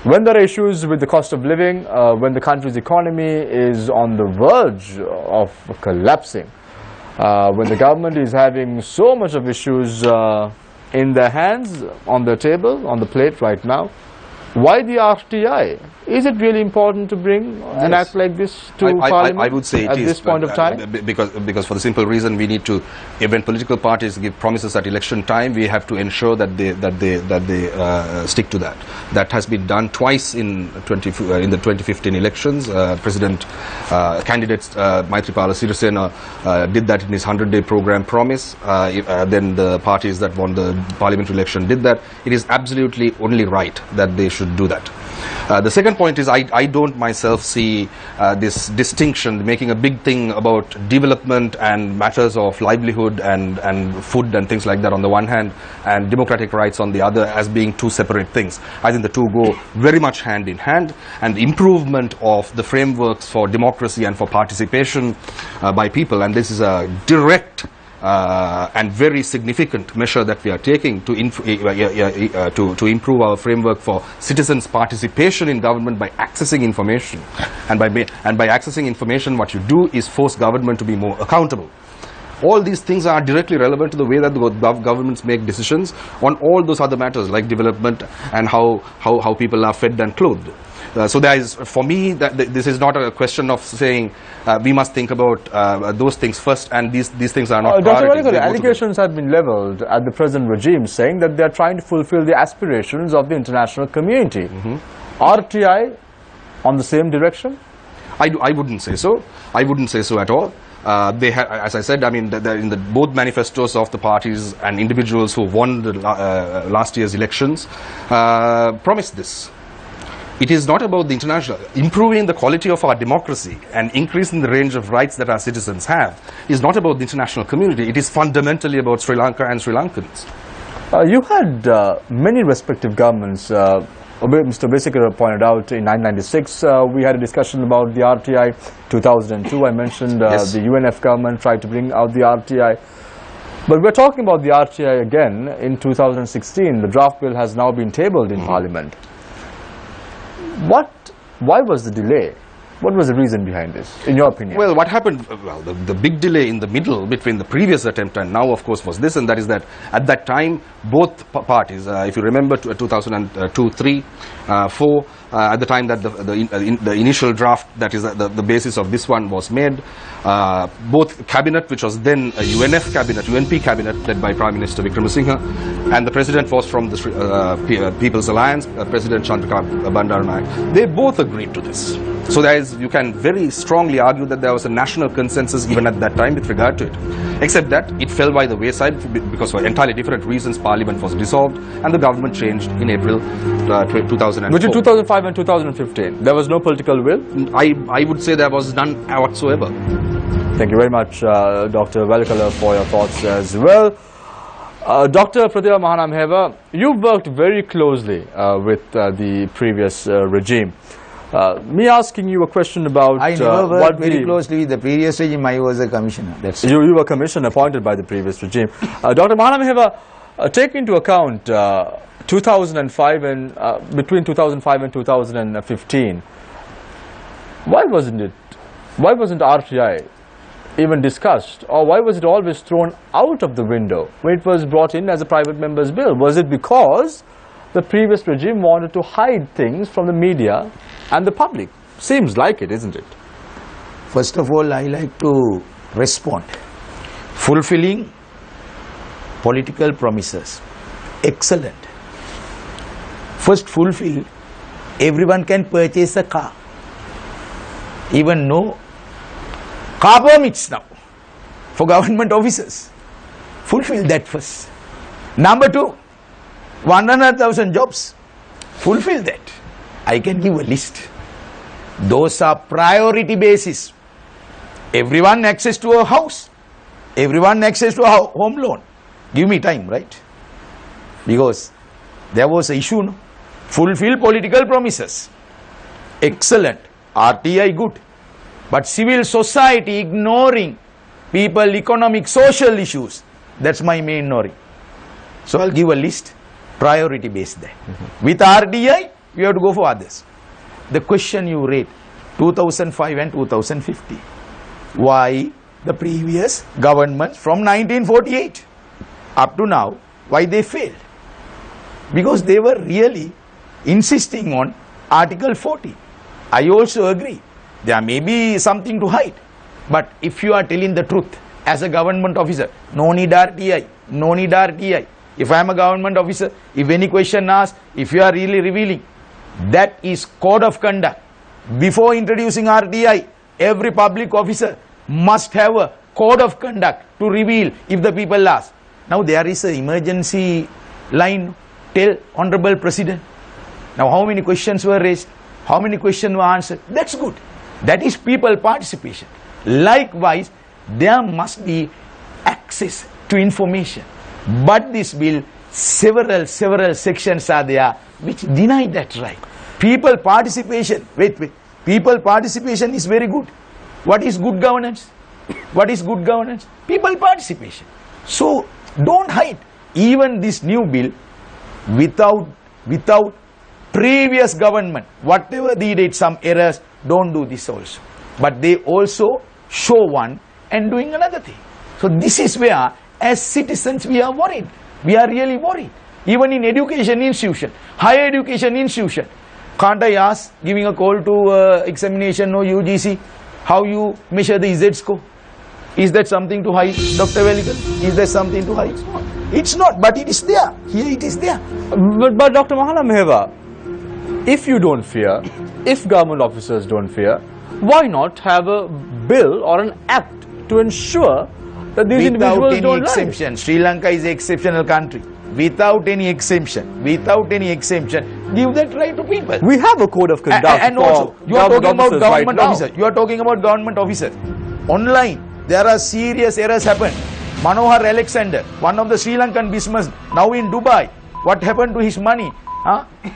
when there are issues with the cost of living, when the country's economy is on the verge of collapsing, when the government is having so much of issues in their hands, on their table, on the plate right now, why the RTI? Is it really important to bring an act like this to Parliament I would say it at is, this point of time? Because for the simple reason, we need to, when political parties give promises at election time, we have to ensure that they stick to that. That has been done twice in the 2015 elections. Candidate Maithripala Sirisena did that in his 100-day program promise. Then the parties that won the parliamentary election did that. It is absolutely only right that they should do that. The second point is I don't myself see this distinction, making a big thing about development and matters of livelihood and food and things like that on the one hand, and democratic rights on the other, as being two separate things. I think the two go very much hand in hand, and the improvement of the frameworks for democracy and for participation by people, and this is a direct and very significant measure that we are taking to improve our framework for citizens' participation in government by accessing information. And by accessing information, what you do is force government to be more accountable. All these things are directly relevant to the way that the governments make decisions on all those other matters like development and how people are fed and clothed. So there is, for me, this is not a question of saying we must think about those things first, and these things are not priorities. Dr. Velikala, allegations have been leveled at the present regime, saying that they are trying to fulfill the aspirations of the international community. RTI on the same direction? I wouldn't say so. I wouldn't say so at all. They have, as I said, I mean, in the both manifestos of the parties and individuals who won the last year's elections promised this. It is not about the international. Improving the quality of our democracy and increasing the range of rights that our citizens have is not about the international community. It is fundamentally about Sri Lanka and Sri Lankans. You had many respective governments. Mr. Vesikara pointed out in 1996 we had a discussion about the RTI. 2002 I mentioned Yes. the UNF government tried to bring out the RTI. But we're talking about the RTI again in 2016. The draft bill has now been tabled in Parliament. Why was the delay? What was the reason behind this, in your opinion? Well, what happened, well, the big delay in the middle between the previous attempt and now, of course, was this, and that is that at that time, both parties, if you remember 2002, 3, 4, at the time that the initial draft, that is the basis of this one, was made, both cabinet, which was then a UNF cabinet, UNP cabinet, led by Prime Minister Wickremesinghe, and the president was from the People's Alliance, President Chandrika Bandaranaike. They both agreed to this. So you can very strongly argue that there was a national consensus even at that time with regard to it. Except that it fell by the wayside because for entirely different reasons. Parliament was dissolved and the government changed in April 2004. Between 2005 and 2015, there was no political will? I would say there was none whatsoever. Thank you very much, Dr. Velikala, for your thoughts as well. Dr. Pratibha Mahanamheva, you've worked very closely with the previous regime. Me asking you a question about I never worked very closely with the previous regime. I was a commissioner. That's you were commissioner appointed by the previous regime. Dr. Mahanamheva, take into account 2005 and between 2005 and 2015. Why wasn't RTI even discussed, or why was it always thrown out of the window when it was brought in as a private member's bill? Was it because the previous regime wanted to hide things from the media and the public? Seems like it, isn't it? First of all, I like to respond. Fulfilling political promises. Excellent. First, fulfill. Everyone can purchase a car. Even no car permits now for government officers. Fulfill that first. Number 2, 100,000 jobs. Fulfill that. I can give a list. Those are priority basis. Everyone access to a house. Everyone access to a home loan. Give me time, right? Because there was an issue. No? Fulfill political promises. Excellent. RTI good. But civil society ignoring people, economic, social issues. That's my main worry. So I'll give a list, priority based there. With RTI, we have to go for others. The question you rate, 2005 and 2050. Why the previous governments from 1948 up to now, why they failed? Because they were really insisting on Article 40. I also agree. There may be something to hide. But if you are telling the truth as a government officer, no need RTI, no need RTI. If I am a government officer, if any question asked, if you are really revealing, that is code of conduct. Before introducing RTI, every public officer must have a code of conduct to reveal if the people ask. Now there is an emergency line, tell Honorable President. Now how many questions were raised? How many questions were answered? That's good. That is people participation. Likewise, there must be access to information. But this bill, several sections are there which deny that right. People participation, wait, people participation is very good. What is good governance? What is good governance? People participation. So don't hide. Even this new bill, without previous government, whatever they did some errors, don't do this also. But they also show one and doing another thing. So this is where, as citizens, we are worried. We are really worried. Even in education institution, higher education institution, can't I ask, giving a call to examination or UGC, how you measure the Z score? Is that something to hide, Dr. Velikal? Is there something to hide? It's not, but it is there. Here it is there. But Dr. Mahala Meheva, if you don't fear, if government officers don't fear, why not have a bill or an act to ensure that these individuals don't lie? Without any exemption. Sri Lanka is an exceptional country. Without any exemption, give that right to people. We have a code of conduct. And also, you are talking about government officers. You are talking about government officers. Online, there are serious errors happen. Manohar Alexander, one of the Sri Lankan businessmen, now in Dubai. What happened to his money?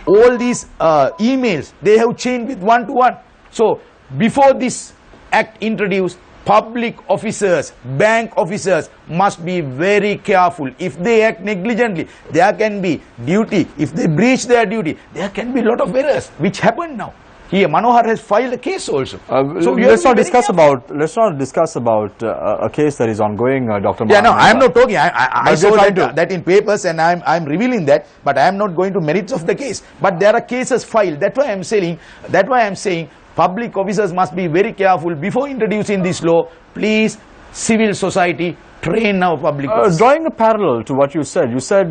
All these emails, they have changed with one-to-one. So, before this act introduced, public officers, bank officers must be very careful. If they act negligently, there can be duty. If they breach their duty, there can be a lot of errors, which happen now. Here, Manohar has filed a case also. So let's not discuss about a case that is ongoing, Dr. Yeah, no, I am not talking. I saw that in papers, and I am revealing that, but I am not going to merits of the case. But there are cases filed. That's why I am saying. Public officers must be very careful before introducing this law. Please, civil society, train our public officers. Drawing a parallel to what you said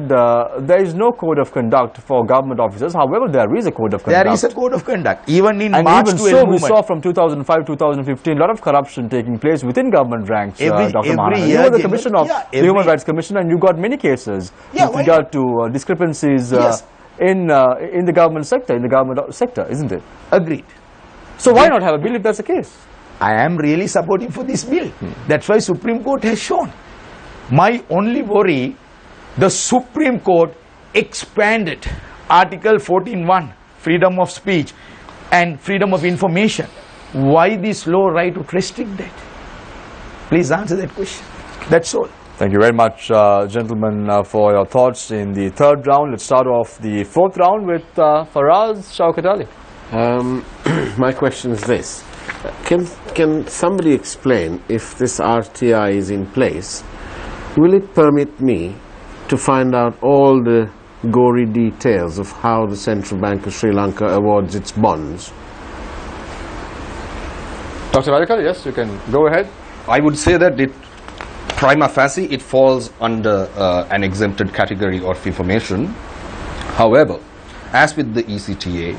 there is no code of conduct for government officers. However, there is a code of conduct. There is a code of conduct. Even in and March even so, we saw from 2005, 2015, a lot of corruption taking place within government ranks, Dr. Mahanan. You were the commissioner of the Human Rights Commission, and you got many cases with regard to discrepancies in the government sector, isn't it? Agreed. So why not have a bill if that's the case? I am really supporting for this bill. That's why Supreme Court has shown. My only worry, the Supreme Court expanded Article 14(1), freedom of speech and freedom of information. Why this law right to restrict that? Please answer that question. That's all. Thank you very much, gentlemen, for your thoughts in the third round. Let's start off the fourth round with Faraz Shaukat Ali. My question is this. Can somebody explain, if this RTI is in place, will it permit me to find out all the gory details of how the Central Bank of Sri Lanka awards its bonds? Dr. Velikal, yes, you can go ahead. I would say that prima facie, it falls under an exempted category of information. However, as with the ECTA,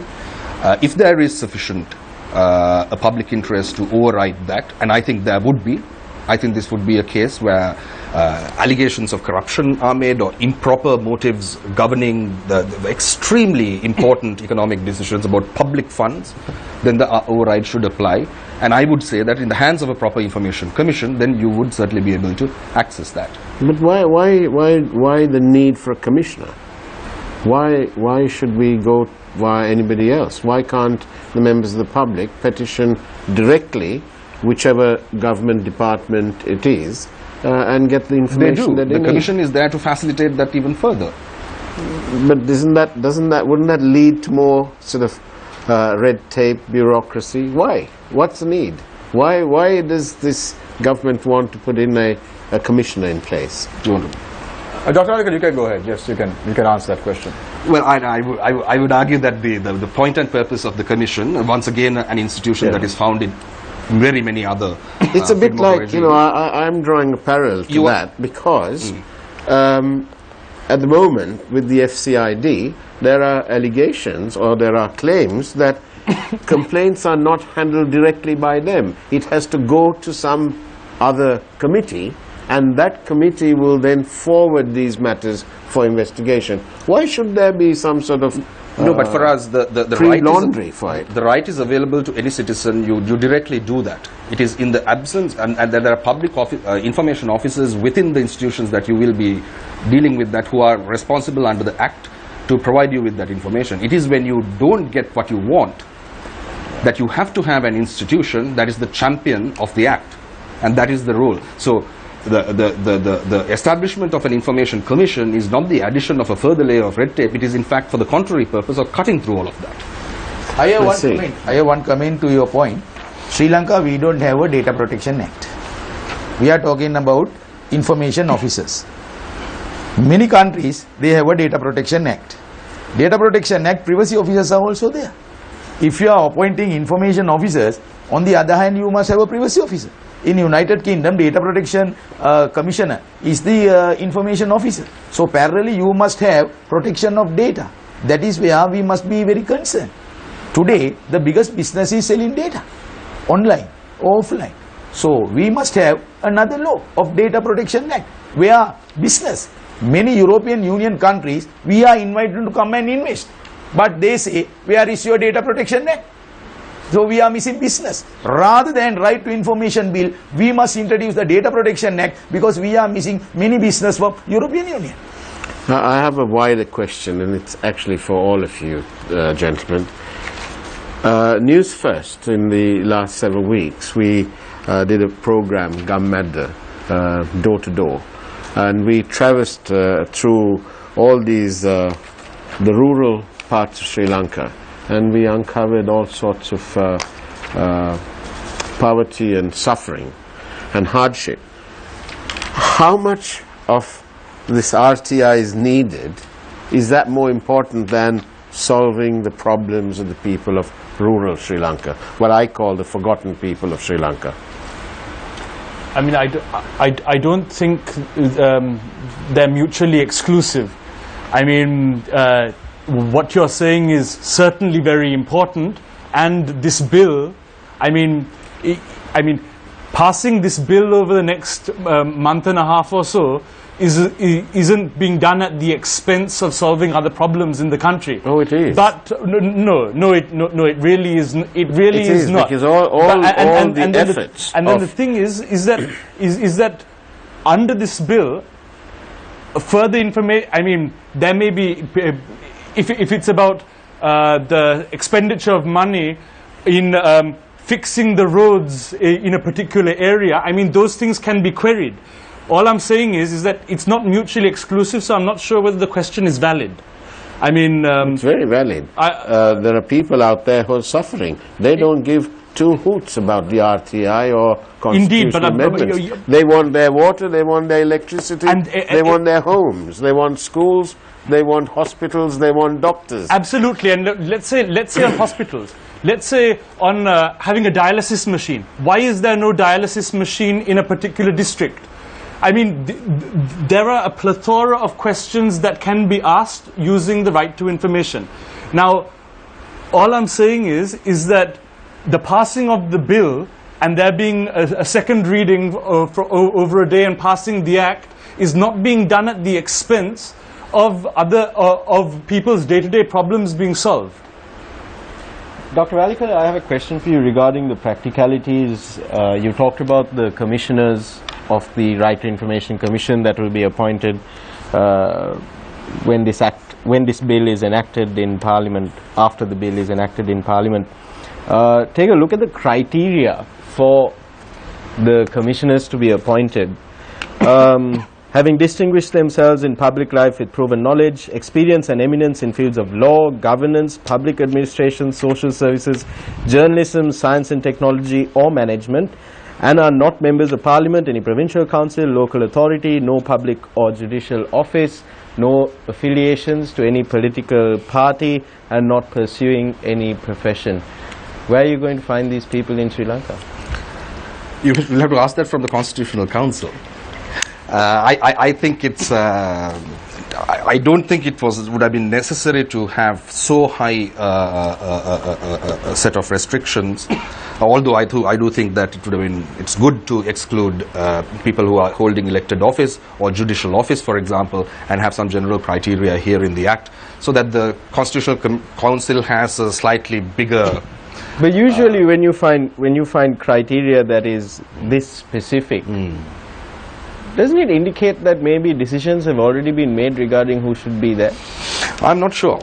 if there is sufficient a public interest to override that, and I think there would be, I think this would be a case where allegations of corruption are made or improper motives governing the extremely important economic decisions about public funds, then the override should apply. And I would say that in the hands of a proper information commission, then you would certainly be able to access that. But why the need for a commissioner? Why should we go via anybody else? Why can't the members of the public petition directly whichever government department it is, and get the They information do. that they The need. Commission is there to facilitate that even further. But wouldn't that lead to more sort of red tape, bureaucracy? Why? What's the need? Why does this government want to put in a commissioner in place? Dr. Lanka, you can go ahead. Yes, you can answer that question. Well, I would argue that the point and purpose of the Commission, once again an institution that is found in very many other... It's a bit like, you know, I'm drawing a parallel to that because at the moment with the FCID, there are allegations or there are claims that complaints are not handled directly by them. It has to go to some other committee, and that committee will then forward these matters for investigation. Why should there be some sort of no, but for us, the laundry for it? The right is available to any citizen. You directly do that. It is in the absence, and there are public information officers within the institutions that you will be dealing with that who are responsible under the Act to provide you with that information. It is when you don't get what you want that you have to have an institution that is the champion of the Act, and that is the role. So the establishment of an information commission is not the addition of a further layer of red tape. It is in fact for the contrary purpose of cutting through all of that. I have one comment to your point. Sri Lanka, we don't have a Data Protection Act. We are talking about information officers. Many countries, they have a Data Protection Act. Data Protection Act, privacy officers are also there. If you are appointing information officers, on the other hand, you must have a privacy officer. In United Kingdom, Data Protection Commissioner is the information officer. So parallelly, you must have protection of data. That is where we must be very concerned. Today, the biggest business is selling data, online, offline. So we must have another law of Data Protection Act, where business, many European Union countries, we are invited to come and invest. But they say, where is your Data Protection Act? So we are missing business. Rather than right to information bill, we must introduce the Data Protection Act because we are missing many business from European Union. Now, I have a wider question, and it's actually for all of you, gentlemen. News First, in the last several weeks, we did a program, Gammadda, door to door, and we traversed through all these, the rural parts of Sri Lanka, and we uncovered all sorts of poverty and suffering and hardship. How much of this RTI is needed? Is that more important than solving the problems of the people of rural Sri Lanka, what I call the forgotten people of Sri Lanka? I mean, I don't think they're mutually exclusive. I mean, what you're saying is certainly very important, and this bill, I mean, passing this bill over the next month and a half or so isn't being done at the expense of solving other problems in the country. Oh, it is. But no, it really isn't. It really is not. Because all the efforts. And then the thing is that under this bill, further information. I mean, there may be, if it's about the expenditure of money in fixing the roads in a particular area, I mean, those things can be queried. All I'm saying is that it's not mutually exclusive, so I'm not sure whether the question is valid. I mean... it's very valid. There are people out there who are suffering. They don't give two hoots about the RTI or constitutional amendments. They want their water, they want their electricity, they want their homes, they want schools, they want hospitals, they want doctors. Absolutely, and let's say on hospitals. Let's say on having a dialysis machine. Why is there no dialysis machine in a particular district? I mean, there are a plethora of questions that can be asked using the right to information. Now, all I'm saying is that the passing of the bill and there being a second reading over a day and passing the act is not being done at the expense of of people's day-to-day problems being solved. Dr. Valikar, I have a question for you regarding the practicalities. You talked about the commissioners of the Right to Information Commission that will be appointed when this bill is enacted in Parliament, after the bill is enacted in Parliament. Take a look at the criteria for the commissioners to be appointed. Having distinguished themselves in public life with proven knowledge, experience and eminence in fields of law, governance, public administration, social services, journalism, science and technology or management, and are not members of parliament, any provincial council, local authority, no public or judicial office, no affiliations to any political party, and not pursuing any profession. Where are you going to find these people in Sri Lanka? You will have to ask that from the Constitutional Council. I think it's. I don't think it would have been necessary to have so high a set of restrictions. Although I do think that it would have been. It's good to exclude people who are holding elected office or judicial office, for example, and have some general criteria here in the Act, so that the Constitutional Council has a slightly bigger. But usually, when you find criteria that is this specific. Doesn't it indicate that maybe decisions have already been made regarding who should be there? I'm not sure,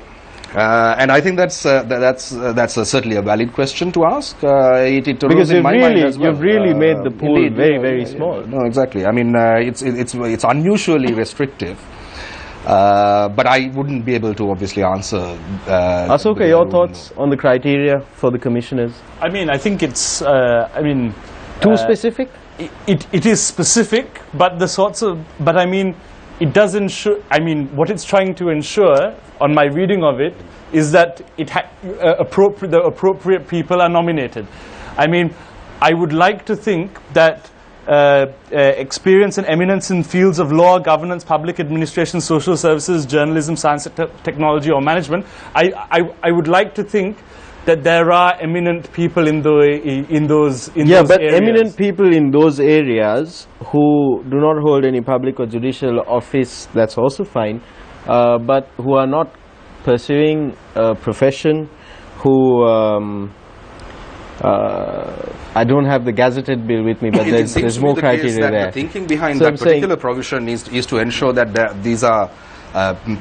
and I think that's certainly a valid question to ask. It because in my mind as well. You've really made the pool indeed, very small. No, exactly. I mean, it's unusually restrictive. But I wouldn't be able to obviously answer. Asoka, your thoughts on the criteria for the commissioners? I mean, I think it's. Too specific. It is specific, but I mean, it does ensure. I mean, what it's trying to ensure, on my reading of it, is that the appropriate people are nominated. I mean, I would like to think that experience and eminence in fields of law, governance, public administration, social services, journalism, science, technology, or management. I would like to think that there are eminent people in those areas. Eminent people in those areas who do not hold any public or judicial office, that's also fine, but who are not pursuing a profession, who I don't have the gazetted bill with me, but there's more criteria there. The thinking behind that particular provision is to ensure that these are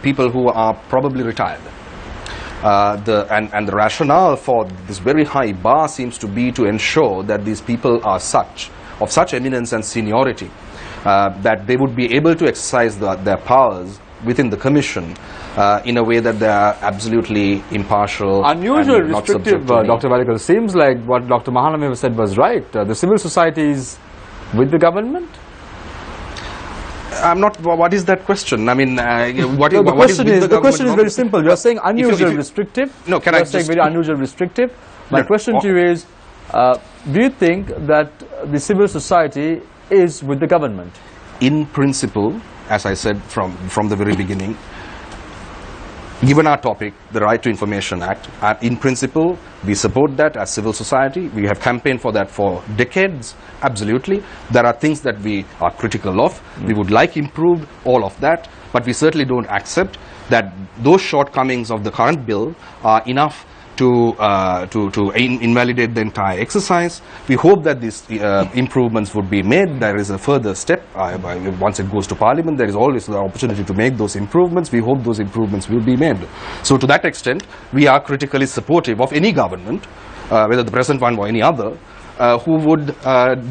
people who are probably retired. And the rationale for this very high bar seems to be to ensure that these people are of such eminence and seniority that they would be able to exercise their powers within the commission in a way that they are absolutely impartial. Unusual, and not restrictive, Dr. Valikal. Seems like what Dr. Mahanam said was right. The civil society is with the government. I'm not. What is that question? I mean, the question is very simple. You are saying unusual, restrictive. No, can you I are saying very unusual, restrictive. My question to you is: do you think that the civil society is with the government? In principle, as I said from the very beginning, given our topic, the Right to Information Act, in principle, we support that as civil society. We have campaigned for that for decades, absolutely. There are things that we are critical of. We would like improved, all of that, but we certainly don't accept that those shortcomings of the current bill are enough to invalidate the entire exercise. We hope that these improvements would be made. There is a further step. Once it goes to Parliament, there is always the opportunity to make those improvements. We hope those improvements will be made. So to that extent, we are critically supportive of any government, whether the present one or any other, who would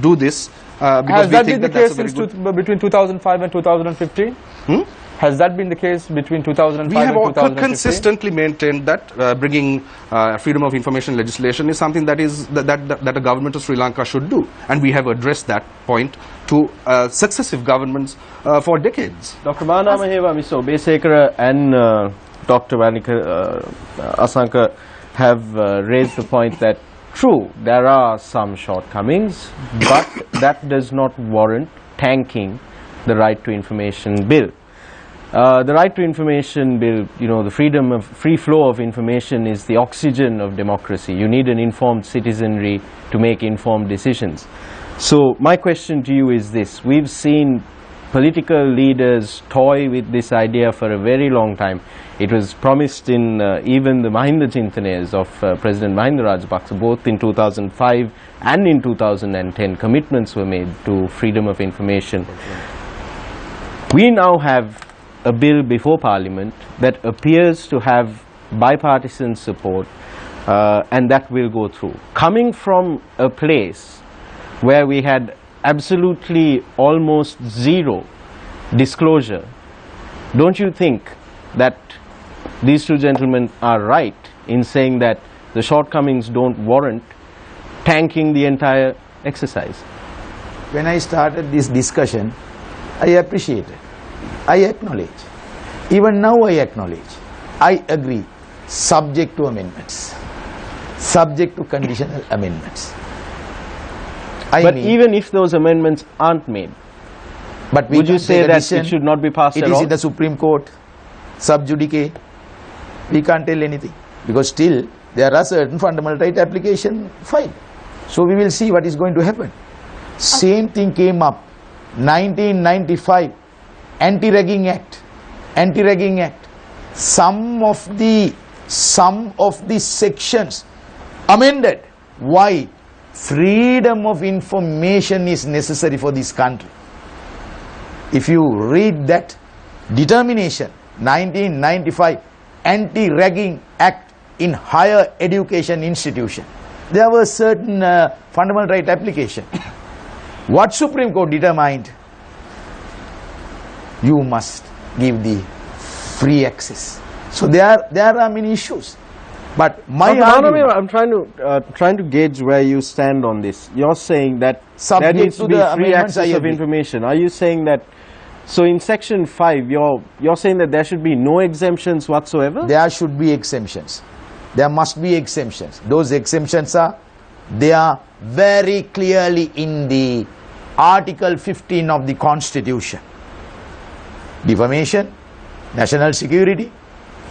do this. Has that been the case between 2005 and 2015? Has that been the case between 2005 and 2015? We have consistently maintained that bringing freedom of information legislation is something that a government of Sri Lanka should do, and we have addressed that point to successive governments for decades. Dr. Mahanama, Mr. Obesekara and Dr. Asanka have raised the point that true, there are some shortcomings, but that does not warrant tanking the Right to Information Bill. The Right to Information Bill, the free flow of information is the oxygen of democracy. You need an informed citizenry to make informed decisions. So my question to you is this. We've seen political leaders toy with this idea for a very long time. It was promised in even the Mahinda Chintanes of President Mahinda Rajapaksa, both in 2005 and in 2010. Commitments were made to freedom of information. We now have a bill before Parliament that appears to have bipartisan support, and that will go through. Coming from a place where we had absolutely almost zero disclosure, don't you think that these two gentlemen are right in saying that the shortcomings don't warrant tanking the entire exercise? When I started this discussion, I appreciated, I acknowledge. Even now I acknowledge, I agree, subject to amendments, subject to conditional amendments. But even if those amendments aren't made, but would you say that it should not be passed at all? It is in the Supreme Court, sub judice. We can't tell anything, because still there are certain fundamental right application filed. So we will see what is going to happen. Same thing came up 1995, Anti-Ragging Act. Anti-Ragging Act. Some of the sections amended. Why? Freedom of information is necessary for this country. If you read that determination, 1995 Anti-Ragging Act in higher education institution, there were certain fundamental right application. What Supreme Court determined? You must give the free access. So there are many issues. But my argument, I'm trying to gauge where you stand on this. You're saying that there subject needs to to be the free amendments, access I of agree. information. Are you saying that? So in Section 5, you're saying that there should be no exemptions whatsoever? there should be exemptions. There must be exemptions. Those exemptions are very clearly in the Article 15 of the Constitution. Defamation, national security,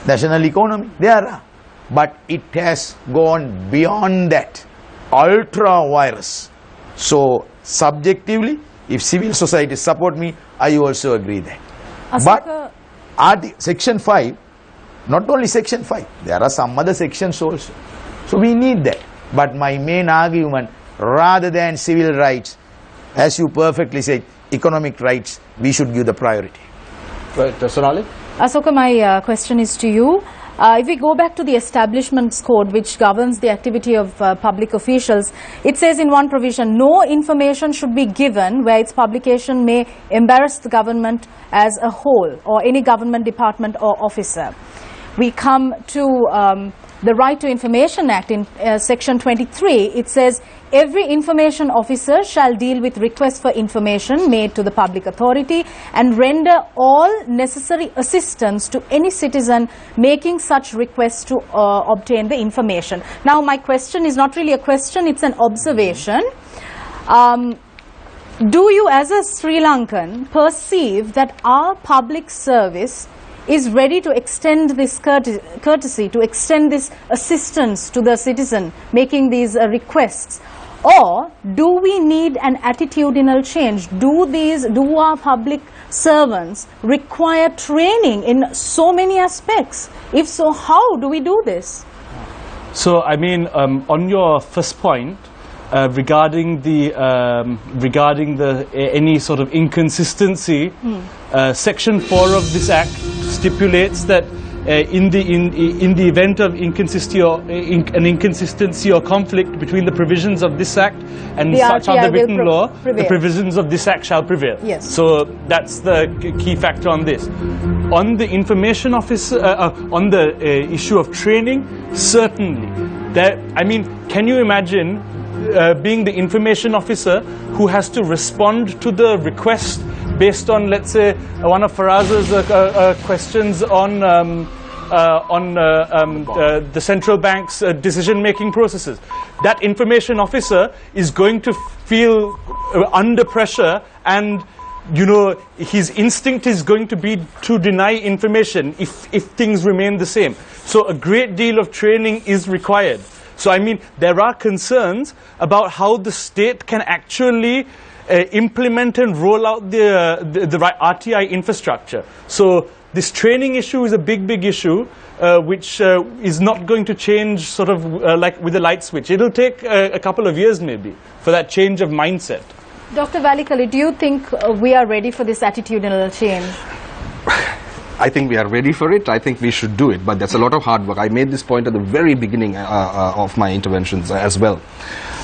national economy, there are. But it has gone beyond that, ultra virus. So subjectively, if civil society support me, I also agree that. But Section 5, not only Section 5, there are some other sections also. So we need that. But my main argument, rather than civil rights, as you perfectly said, economic rights, we should give the priority. Right, Sonali? Asoka, my question is to you. If we go back to the Establishments Code, which governs the activity of public officials, it says in one provision, no information should be given where its publication may embarrass the government as a whole or any government department or officer. We come to the Right to Information Act in Section 23. It says, every information officer shall deal with requests for information made to the public authority and render all necessary assistance to any citizen making such requests to obtain the information. Now, my question is not really a question, it's an observation. Do you as a Sri Lankan perceive that our public service is ready to extend this courtesy, to extend this assistance to the citizen making these requests? Or do we need an attitudinal change? Do our public servants require training in so many aspects? If so, how do we do this? So, I mean, on your first point, regarding any sort of inconsistency, Section 4 of this Act stipulates that in the event of an inconsistency or conflict between the provisions of this Act and such other written law, the provisions of this Act shall prevail. Yes. So that's the key factor on this. On the information officer, on the issue of training, certainly. I mean, can you imagine being the information officer who has to respond to the request based on, let's say, one of Faraz's questions on the central bank's decision-making processes. That information officer is going to feel under pressure, and his instinct is going to be to deny information if things remain the same. So a great deal of training is required. So I mean, there are concerns about how the state can actually implement and roll out the right RTI infrastructure. So this training issue is a big issue, which is not going to change sort of like with a light switch. It'll take a couple of years maybe for that change of mindset. Dr. Valikali, do you think we are ready for this attitudinal change? I think we are ready for it. I think we should do it, but that's a lot of hard work. I made this point at the very beginning of my interventions as well.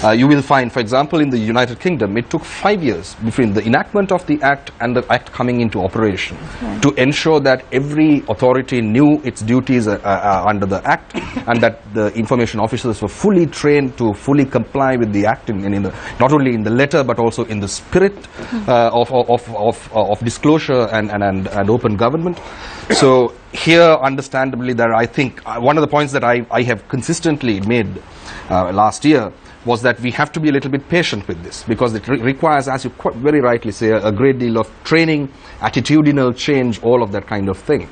You will find, for example, in the United Kingdom, it took 5 years between the enactment of the Act and the Act coming into operation to ensure that every authority knew its duties under the Act and that the information officers were fully trained to fully comply with the Act, not only in the letter but also in the spirit of disclosure and open government. So here, understandably, I think one of the points that I have consistently made last year was that we have to be a little bit patient with this, because it requires, as you quite very rightly say, a great deal of training, attitudinal change, all of that kind of thing.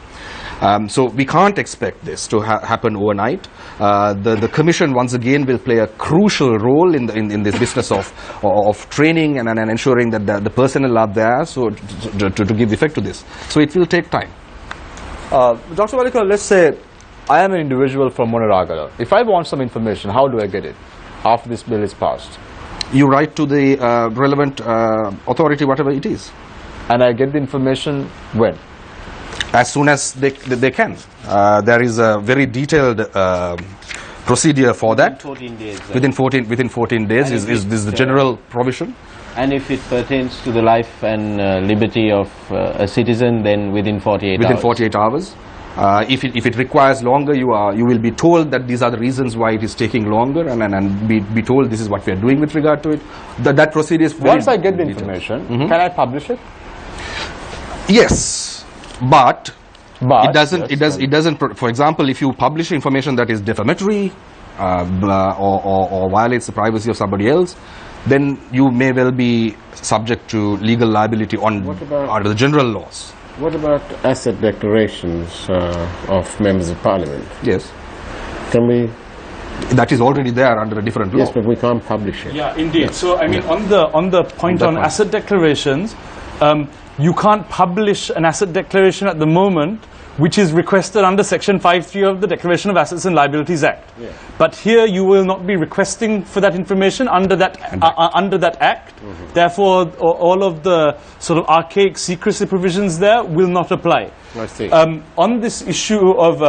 So we can't expect this to happen overnight. The Commission once again will play a crucial role in this business of training and ensuring that the personnel are there so to give effect to this. So it will take time. Dr. Walekar, let's say I am an individual from Monaragala. If I want some information, how do I get it after this bill is passed? You write to the relevant authority, whatever it is. And I get the information when? As soon as they can. There is a very detailed procedure for that. 14 days. Within 14 days is the general provision. And if it pertains to the life and liberty of a citizen, then within 48 hours. Within 48 hours. If it requires longer, you will be told that these are the reasons why it is taking longer, and be told this is what we are doing with regard to it. That procedure is very Once I get the information, can I publish it? Yes, but it doesn't. For example, if you publish information that is defamatory or violates the privacy of somebody else, then you may well be subject to legal liability under the general laws. What about asset declarations of members of parliament? Yes. Can we? That is already there under a different law. Yes, but we can't publish it. Yeah, indeed. Yeah. So, I mean, on the point on asset declarations, you can't publish an asset declaration at the moment which is requested under Section 5.3 of the Declaration of Assets and Liabilities Act. Yeah. But here you will not be requesting for that information under that Act. Mm-hmm. Therefore, all of the sort of archaic secrecy provisions there will not apply. I see. On this issue of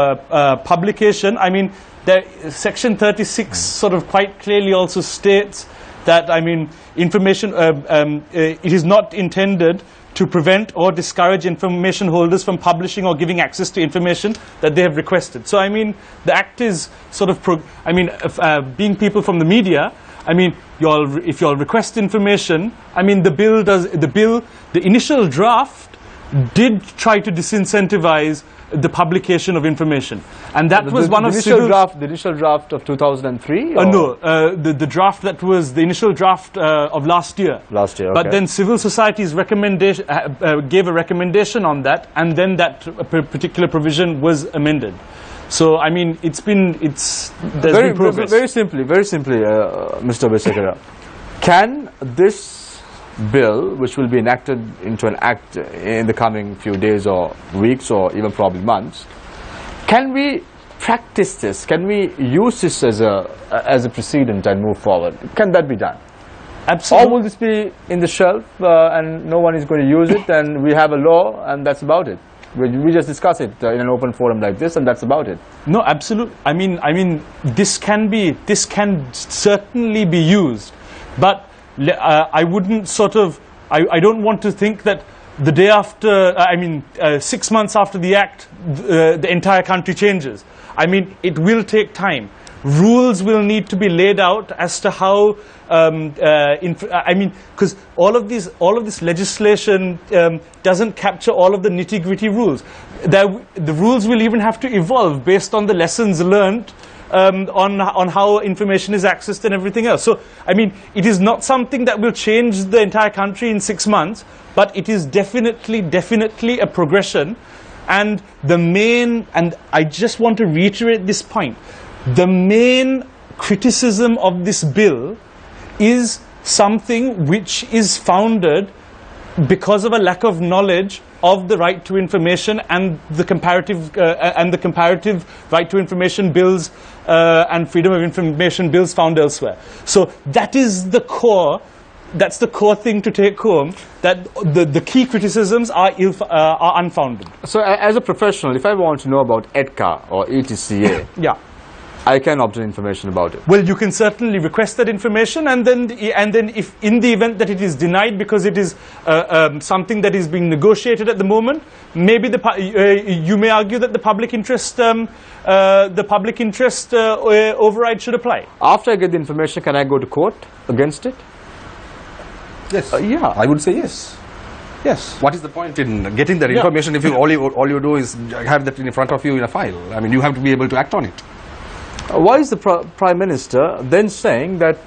publication, I mean, Section 36 sort of quite clearly also states that, I mean, information, it is not intended to prevent or discourage information holders from publishing or giving access to information that they have requested. So, I mean, the Act is sort of, being people from the media, I mean, if you all request information, I mean, the initial draft did try to disincentivize the publication of information, and that was one of the initial draft of 2003. No, the draft that was the initial draft of last year. Last year, okay. But then civil society's recommendation gave a recommendation on that, and then that particular provision was amended. So, I mean, there's been progress. Very simply, Mr. Besekara, can this bill, which will be enacted into an act in the coming few days or weeks or even probably months, can we practice this? Can we use this as a precedent and move forward? Can that be done? Absolutely. Or will this be in the shelf and no one is going to use it, and we have a law and that's about it? We just discuss it in an open forum like this, and that's about it. No, absolutely. I mean, this can certainly be used, but I wouldn't I don't want to think that the day after, 6 months after the Act, the entire country changes. I mean, it will take time. Rules will need to be laid out as to how, because all of this legislation doesn't capture all of the nitty-gritty rules. The rules will even have to evolve based on the lessons learned on how information is accessed and everything else. So, I mean, it is not something that will change the entire country in 6 months, but it is definitely a progression. And and I just want to reiterate this point, the main criticism of this bill is something which is founded because of a lack of knowledge of the right to information and the comparative right to information bills and freedom of information bills found elsewhere. So that is the core. That's the core thing to take home. That the key criticisms are unfounded. So, as a professional, if I want to know about EDCA or ETCA, yeah, I can obtain information about it. Well, you can certainly request that information, and then if in the event that it is denied because it is something that is being negotiated at the moment, maybe you may argue that the public interest override should apply. After I get the information, can I go to court against it? Yes. Yeah. I would say yes. Yes. What is the point in getting that information if you all you do is have that in front of you in a file? I mean, you have to be able to act on it. Why is the Prime Minister then saying that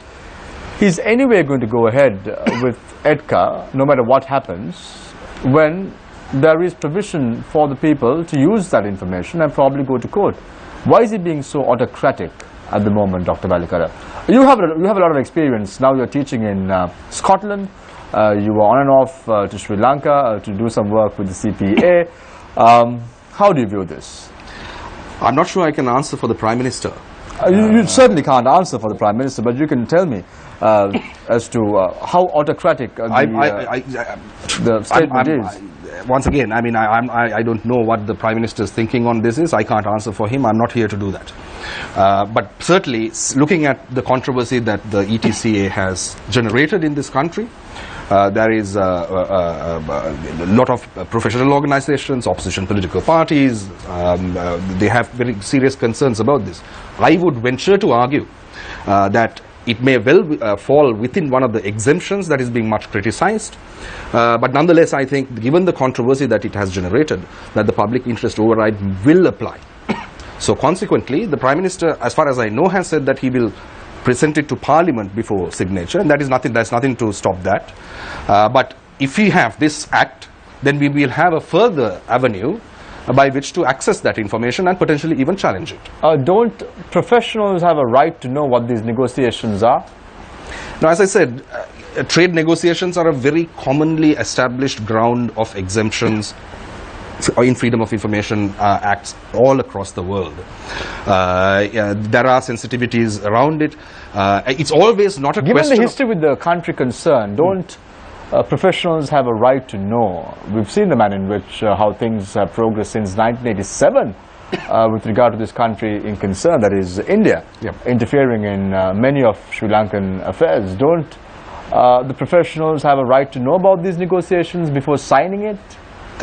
he's anyway going to go ahead with EDCA no matter what happens, when there is provision for the people to use that information and probably go to court? Why is he being so autocratic at the moment, Dr. Valikara? You have a lot of experience. Now you're teaching in Scotland. You were on and off to Sri Lanka to do some work with the CPA. How do you view this? I'm not sure I can answer for the Prime Minister. You certainly can't answer for the Prime Minister, but you can tell me as to how autocratic the statement is. Once again, I mean, I don't know what the Prime Minister's thinking on this is. I can't answer for him. I'm not here to do that. But certainly, looking at the controversy that the ETCA has generated in this country, there is a lot of professional organizations, opposition political parties, they have very serious concerns about this. I would venture to argue that it may well fall within one of the exemptions that is being much criticized, but nonetheless I think given the controversy that it has generated, that the public interest override will apply. So consequently, the Prime Minister, as far as I know, has said that he will present it to Parliament before signature, and there's nothing to stop that. But if we have this act, then we will have a further avenue by which to access that information and potentially even challenge it. Don't professionals have a right to know what these negotiations are? Now, as I said, trade negotiations are a very commonly established ground of exemptions in Freedom of Information Acts all across the world. There are sensitivities around it. It's always not a question. Given the history with the country concerned, don't professionals have a right to know? We've seen the manner in which how things have progressed since 1987 with regard to this country in concern, that is India, interfering in many of Sri Lankan affairs. Don't the professionals have a right to know about these negotiations before signing it?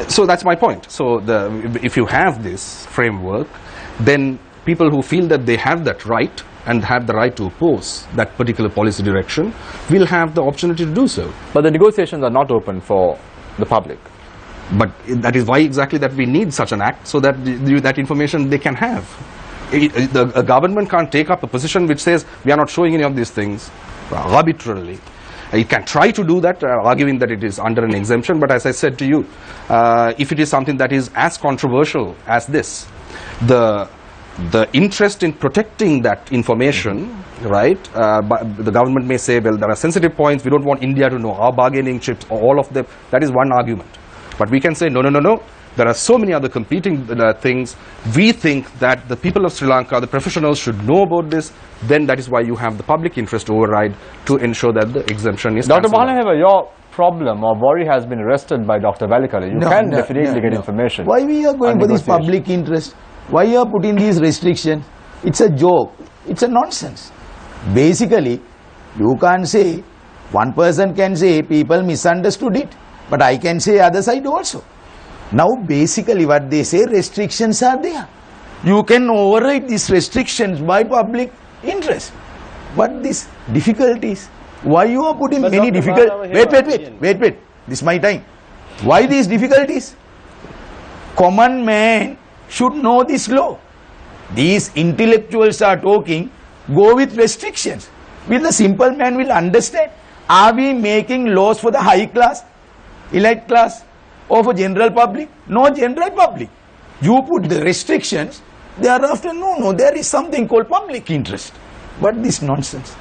So that's my point. So if you have this framework, then people who feel that they have that right and have the right to oppose that particular policy direction will have the opportunity to do so. But the negotiations are not open for the public. But that is why exactly that we need such an act, so that that information they can have. A government can't take up a position which says we are not showing any of these things arbitrarily. It can try to do that, arguing that it is under an exemption, but as I said to you, if it is something that is as controversial as this, the interest in protecting that information, right, the government may say, well, there are sensitive points, we don't want India to know our bargaining chips, or all of them. That is one argument. But we can say, no, there are so many other competing things. We think that the people of Sri Lanka, the professionals, should know about this. Then that is why you have the public interest override to ensure that the exemption is Dr. Mahanaheva, your problem or worry has been arrested by Dr. Valikara. You can definitely get information. Why we are going for this public interest? Why you are putting these restrictions? It's a joke. It's a nonsense. Basically, you can't say, one person can say people misunderstood it, but I can say other side also. Now basically what they say, restrictions are there. You can override these restrictions by public interest. But these difficulties, why you are putting many difficulties? Wait, this is my time. Why these difficulties? Common man should know this law. These intellectuals are talking, go with restrictions. Will the simple man will understand? Are we making laws for the high class, elite class, or for general public? No general public. You put the restrictions, thereafter, no, there is something called public interest. But this nonsense.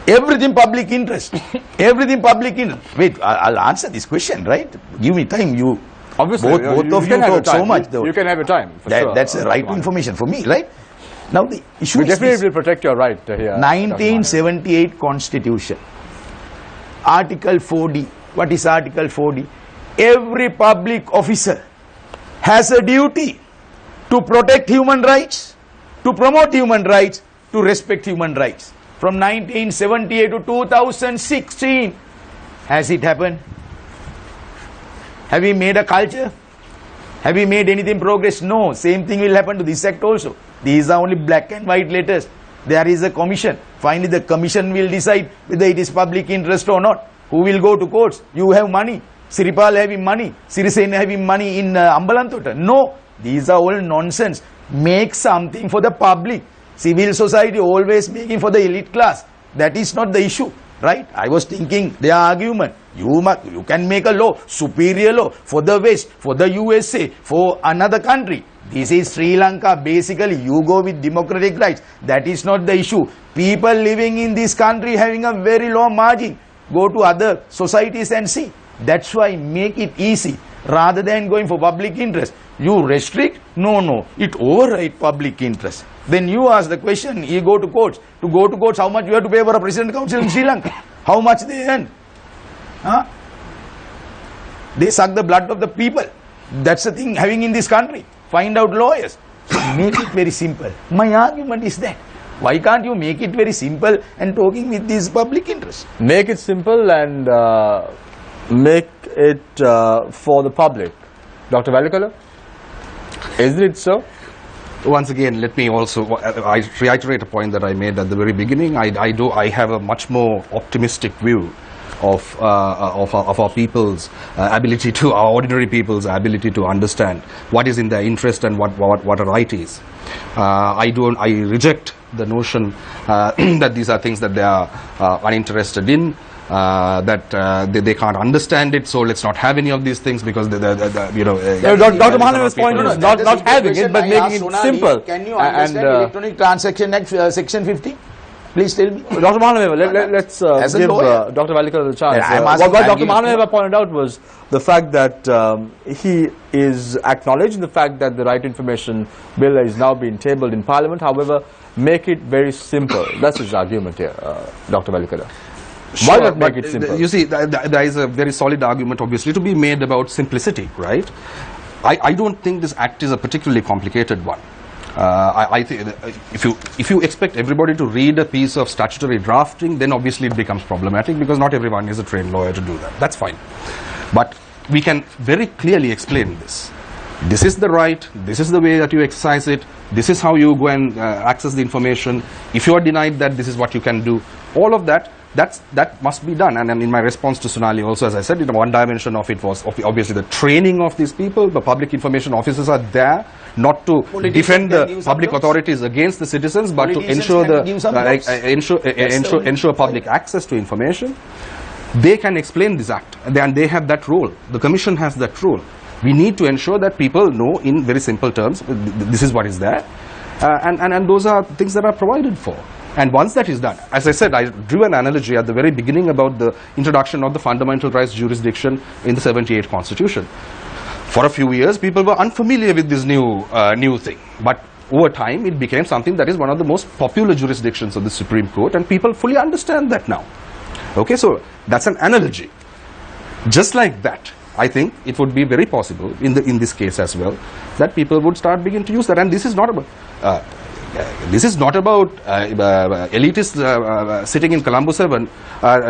Everything public interest. Everything public interest. Wait, I'll answer this question, right? Give me time. You obviously both of you talk so much. You can have your time. Sure. That's the right information for me, right? Now the issue we is definitely will protect your right here. 1978 Constitution. Article 4D. What is Article 4D? Every public officer has a duty to protect human rights. to promote human rights, to respect human rights. From 1978 to 2016, has it happened? Have we made a culture? Have we made anything progress? No. Same thing will happen to this act also. These are only black and white letters. There is a commission. Finally, the commission will decide whether it is public interest or not. Who will go to courts? You have money. Siripal having money. Sirisena having money in Ambalantota. No. These are all nonsense. Make something for the public. Civil society always making for the elite class. That is not the issue. Right? I was thinking their argument. You can make a law, superior law for the West, for the USA, for another country. This is Sri Lanka. Basically, you go with democratic rights. That is not the issue. People living in this country having a very low margin. Go to other societies and see. That's why make it easy rather than going for public interest. You restrict? No. It override public interest. Then you ask the question, you go to courts. To go to courts, how much you have to pay for a president council in Sri Lanka? How much they earn? Huh? They suck the blood of the people. That's the thing having in this country. Find out lawyers. Make it very simple. My argument is that. Why can't you make it very simple and talking with these public interests? Make it simple and make it for the public. Dr. Valikala, isn't it so? Once again, let me also I reiterate a point that I made at the very beginning. I have a much more optimistic view of our people's ability to, our ordinary people's ability to understand what is in their interest and what a right is. I reject the notion that these are things that they are uninterested in. That they can't understand it, so let's not have any of these things because Dr. Mahadeva's point is not having it, but making it simple. Can you understand Electronic Transaction Act Section 50? Please tell me. Dr. Mahanadeva, let's give Dr. Valikala the chance. What Dr. Mahanadeva pointed out was the fact that he is acknowledging the fact that the Right to Information Bill is now being tabled in Parliament. However, make it very simple. That's his argument here, Dr. Valikala. Why not make it simple? You see, there is a very solid argument, obviously, to be made about simplicity, right? I don't think this act is a particularly complicated one. I think if you expect everybody to read a piece of statutory drafting, then obviously it becomes problematic because not everyone is a trained lawyer to do that. That's fine. But we can very clearly explain this. This is the right, this is the way that you exercise it, this is how you go and access the information. If you are denied that, this is what you can do. All of that, that must be done. And in my response to Sonali also, as I said, one dimension of it was obviously the training of these people. The public information officers are there not to defend the public authorities against the citizens, but to ensure ensure public access to information. They can explain this act, and they have that role. The Commission has that role. We need to ensure that people know in very simple terms, this is what is there, and those are things that are provided for. And once that is done, as I said, I drew an analogy at the very beginning about the introduction of the fundamental rights jurisdiction in the 78 Constitution. For a few years, people were unfamiliar with this new thing. But over time, it became something that is one of the most popular jurisdictions of the Supreme Court, and people fully understand that now. Okay, so that's an analogy. Just like that, I think it would be very possible in this case as well that people would start beginning to use that. And this is not about elitists sitting in Colombo 7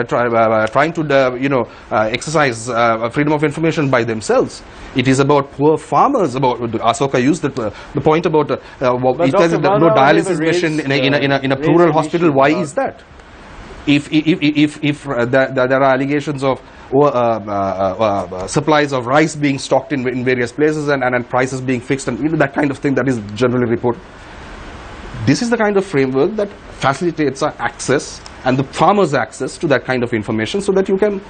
trying to exercise freedom of information by themselves. It is about poor farmers. About Asoka used the point about it says that no dialysis machine in a plural hospital. Why is that? If there are allegations of supplies of rice being stocked in various places and prices being fixed and that kind of thing that is generally reported. This is the kind of framework that facilitates our access and the farmers' access to that kind of information so that you can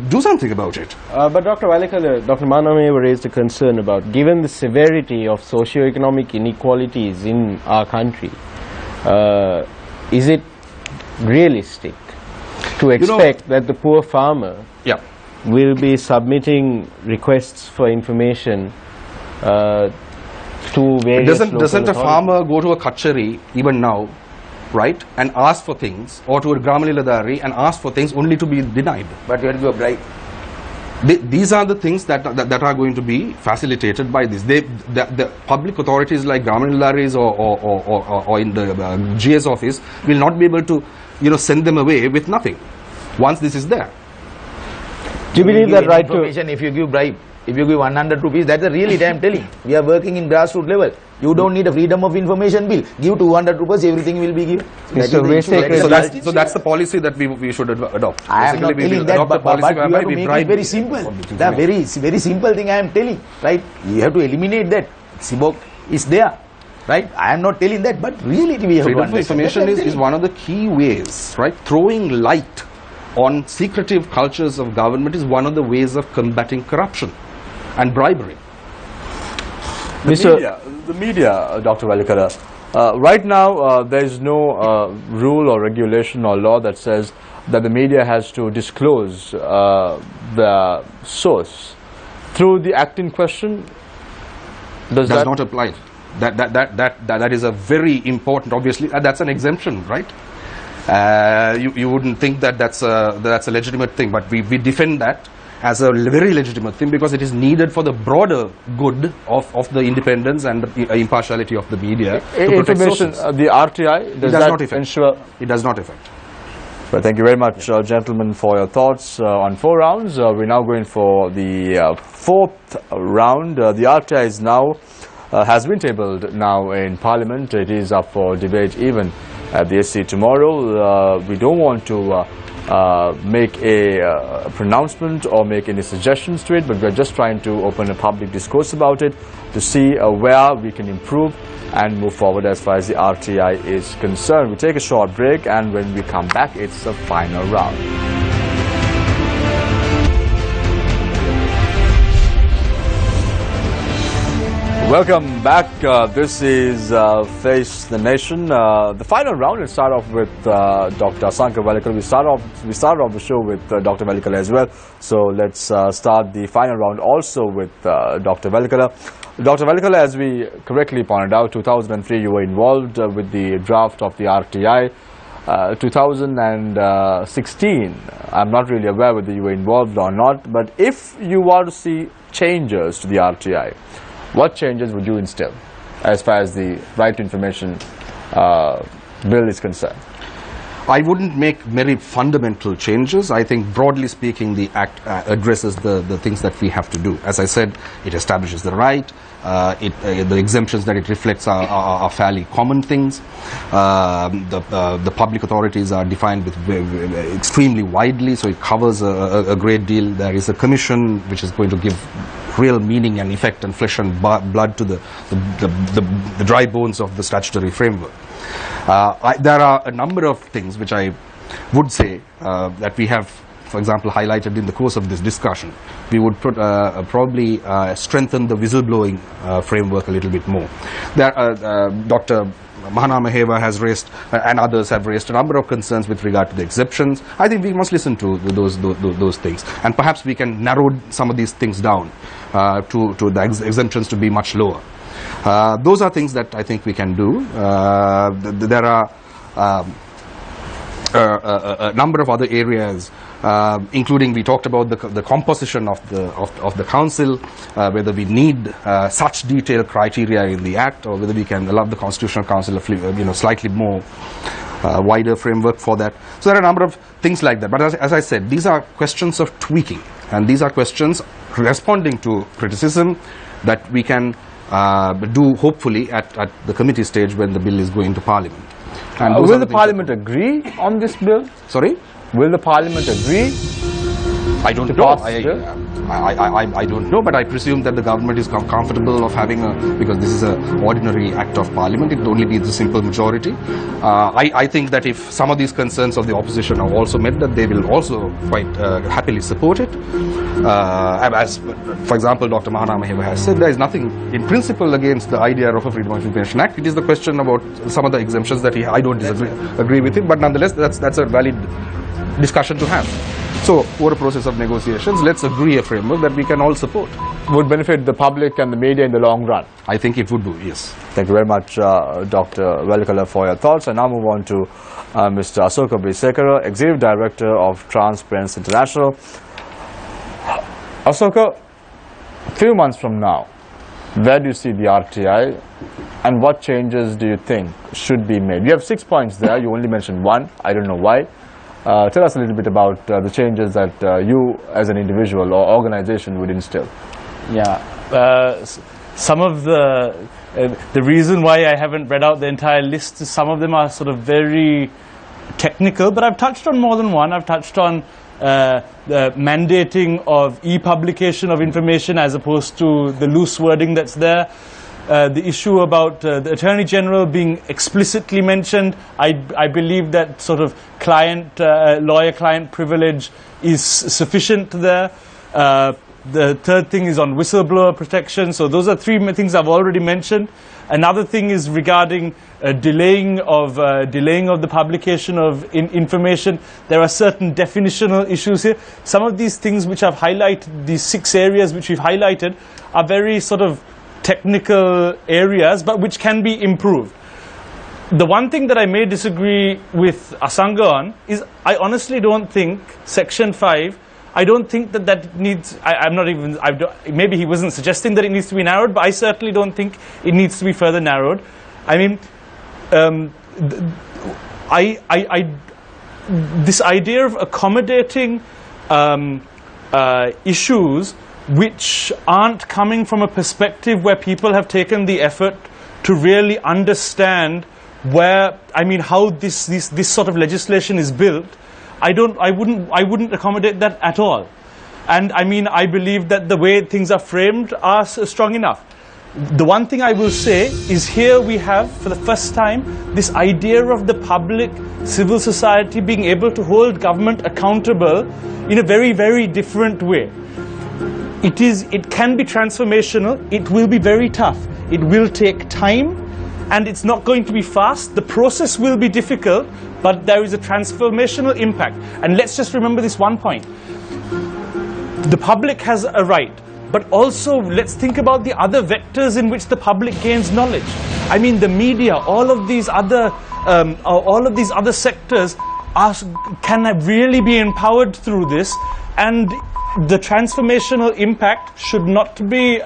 do something about it. But Dr. Valikala, Dr. Manameva raised a concern about, given the severity of socio-economic inequalities in our country, is it realistic to expect that the poor farmer will be submitting requests for information to various doesn't a farmer go to a kachari even now, right, and ask for things, or to a Gramaliladari and ask for things only to be denied? But you have to give a bribe. These are the things that are going to be facilitated by this. The public authorities like Gramanalaris or in the GS office will not be able to, send them away with nothing once this is there. Do you believe that right to if you give bribe, if you give 100 rupees, that's a really damn telling. We are working in grassroots level. You don't need a freedom of information bill. Give 200 rupees, everything will be given. So that's the policy that we should adopt. I am not telling that, but you have to make it very simple. The very simple thing I am telling, right? You have to eliminate that. Sibok is there, right? I am not telling that, but really we have freedom to of information is one of the key ways, right? Throwing light on secretive cultures of government is one of the ways of combating corruption and bribery. The media, Dr. Valikara, right now there is no rule or regulation or law that says that the media has to disclose the source. Through the act in question, does not apply. That is a very important, obviously, that's an exemption, right? You wouldn't think that that's a legitimate thing, but we defend that as a very legitimate thing because it is needed for the broader good of the independence and the impartiality of the media. Information, the RTI, does that ensure? It does not affect. Well, thank you very much, gentlemen, for your thoughts on 4 rounds. We're now going for the 4th round. The RTI is now has been tabled now in Parliament. It is up for debate even at the SC tomorrow. We don't want to make a pronouncement or make any suggestions to it, but we're just trying to open a public discourse about it to see where we can improve and move forward as far as the RTI is concerned. We take a short break, and when we come back, it's the final round. Welcome back. This is Face the Nation. The final round. Let's start off with Dr. Asanka Valikala. We started off the show with Dr. Valikala as well. So let's start the final round also with Dr. Valikala. Dr. Valikala, as we correctly pointed out, 2003 you were involved with the draft of the RTI. 2016, I'm not really aware whether you were involved or not, but if you were to see changes to the RTI, what changes would you instill as far as the right to information bill is concerned? I wouldn't make very fundamental changes. I think broadly speaking the Act addresses the things that we have to do. As I said, it establishes the right, the exemptions that it reflects are fairly common things. The public authorities are defined with extremely widely, so it covers a great deal. There is a commission which is going to give real meaning and effect and flesh and blood to the dry bones of the statutory framework. There are a number of things which I would say that we have, for example, highlighted in the course of this discussion. We would probably strengthen the whistleblowing framework a little bit more. Dr. Mahana Maheva has raised, and others have raised, a number of concerns with regard to the exceptions. I think we must listen to those things, and perhaps we can narrow some of these things down to the exemptions to be much lower. Those are things that I think we can do. There are a number of other areas, including we talked about the composition of the council, whether we need such detailed criteria in the Act, or whether we can allow the Constitutional Council a slightly more wider framework for that. So there are a number of things like that. But as I said, these are questions of tweaking, and these are questions responding to criticism that we can do hopefully at the committee stage when the bill is going to Parliament. And will the Parliament agree on this bill? Sorry? Will the Parliament agree? I don't know. I don't know, but I presume that the government is comfortable of having because this is an ordinary act of Parliament, it only needs a simple majority. I think that if some of these concerns of the opposition are also met, that they will also quite happily support it. As, for example, Dr. Mahana Maheva has said, there is nothing in principle against the idea of a Freedom of Information Act. It is the question about some of the exemptions that I don't agree with him, but nonetheless, that's a valid discussion to have. So, over a process of negotiations, let's agree a framework that we can all support. Would benefit the public and the media in the long run? I think it would do, yes. Thank you very much, Dr. Valikala, for your thoughts. I now move on to Mr. Asoka B. Sekara, Executive Director of Transparency International. Asoka, a few months from now, where do you see the RTI and what changes do you think should be made? You have 6 points there, you only mentioned one, I don't know why. Tell us a little bit about the changes that you as an individual or organization would instill. Yeah, some of the reason why I haven't read out the entire list is some of them are sort of very technical, but I've touched on more than one. I've touched on the mandating of e-publication of information as opposed to the loose wording that's there. The issue about the Attorney General being explicitly mentioned, I believe that sort of lawyer-client privilege is sufficient there. The third thing is on whistleblower protection. So those are three things I've already mentioned. Another thing is regarding delaying of the publication of information. There are certain definitional issues here. Some of these things which I've highlighted, these 6 areas which we've highlighted, are very sort of technical areas, but which can be improved. The one thing that I may disagree with Asanga on is I honestly don't think Section 5, I don't think that needs, I'm not even, maybe he wasn't suggesting that it needs to be narrowed, but I certainly don't think it needs to be further narrowed. I mean, this idea of accommodating issues which aren't coming from a perspective where people have taken the effort to really understand where, I mean, how this sort of legislation is built, I wouldn't accommodate that at all. And I mean, I believe that the way things are framed are strong enough. The one thing I will say is here we have, for the first time, this idea of the public, civil society being able to hold government accountable in a very, very different way. It can be transformational, it will be very tough, it will take time, and it's not going to be fast. The process will be difficult, but there is a transformational impact. And let's just remember this one point. The public has a right, but also let's think about the other vectors in which the public gains knowledge. I mean, the media, all of these other sectors can really be empowered through this, and the transformational impact should not be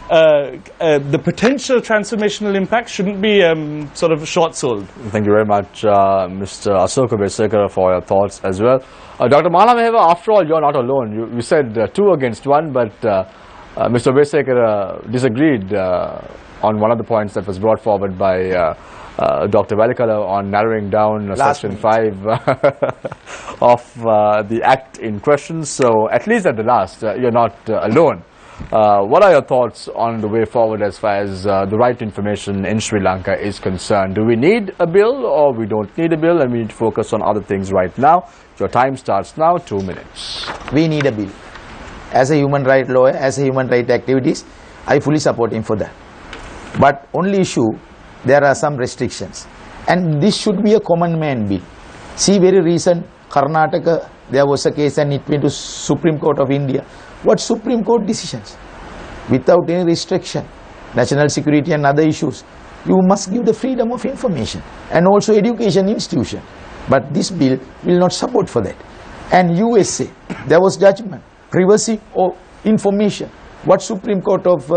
the potential transformational impact shouldn't be sort of short-sold. Thank you very much, Mr. Asoka Besekara, for your thoughts as well. Dr. Malameheva, after all, you're not alone. You said 2 against 1, but Mr. Besekara disagreed on one of the points that was brought forward by Dr. Valikala on narrowing down Section 5 of the Act in question. So, at least at the last, you're not alone. What are your thoughts on the way forward as far as the right to information in Sri Lanka is concerned? Do we need a bill or we don't need a bill and we need to focus on other things right now? Your time starts now, 2 minutes. We need a bill. As a human rights lawyer, as a human rights activist, I fully support him for that. But only issue, there are some restrictions. And this should be a common man bill. See, very recent, Karnataka, there was a case and it went to Supreme Court of India. What Supreme Court decisions? Without any restriction, national security and other issues, you must give the freedom of information and also education institution. But this bill will not support for that. And USA, there was judgment, privacy or information. What Supreme Court of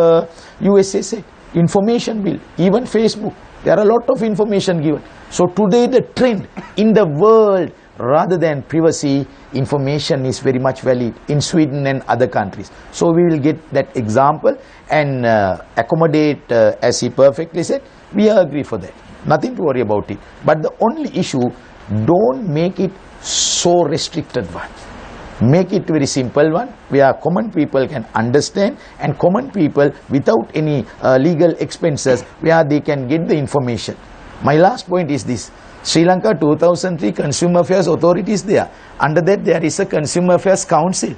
USA said? Information bill, even Facebook, there are a lot of information given. So today the trend in the world, rather than privacy, information is very much valid in Sweden and other countries. So we will get that example and accommodate, as he perfectly said, we agree for that. Nothing to worry about it. But the only issue, don't make it so restricted one. Make it very simple one, where common people can understand, and common people without any legal expenses, where they can get the information. My last point is this. Sri Lanka 2003 Consumer Affairs Authority is there. Under that there is a Consumer Affairs Council.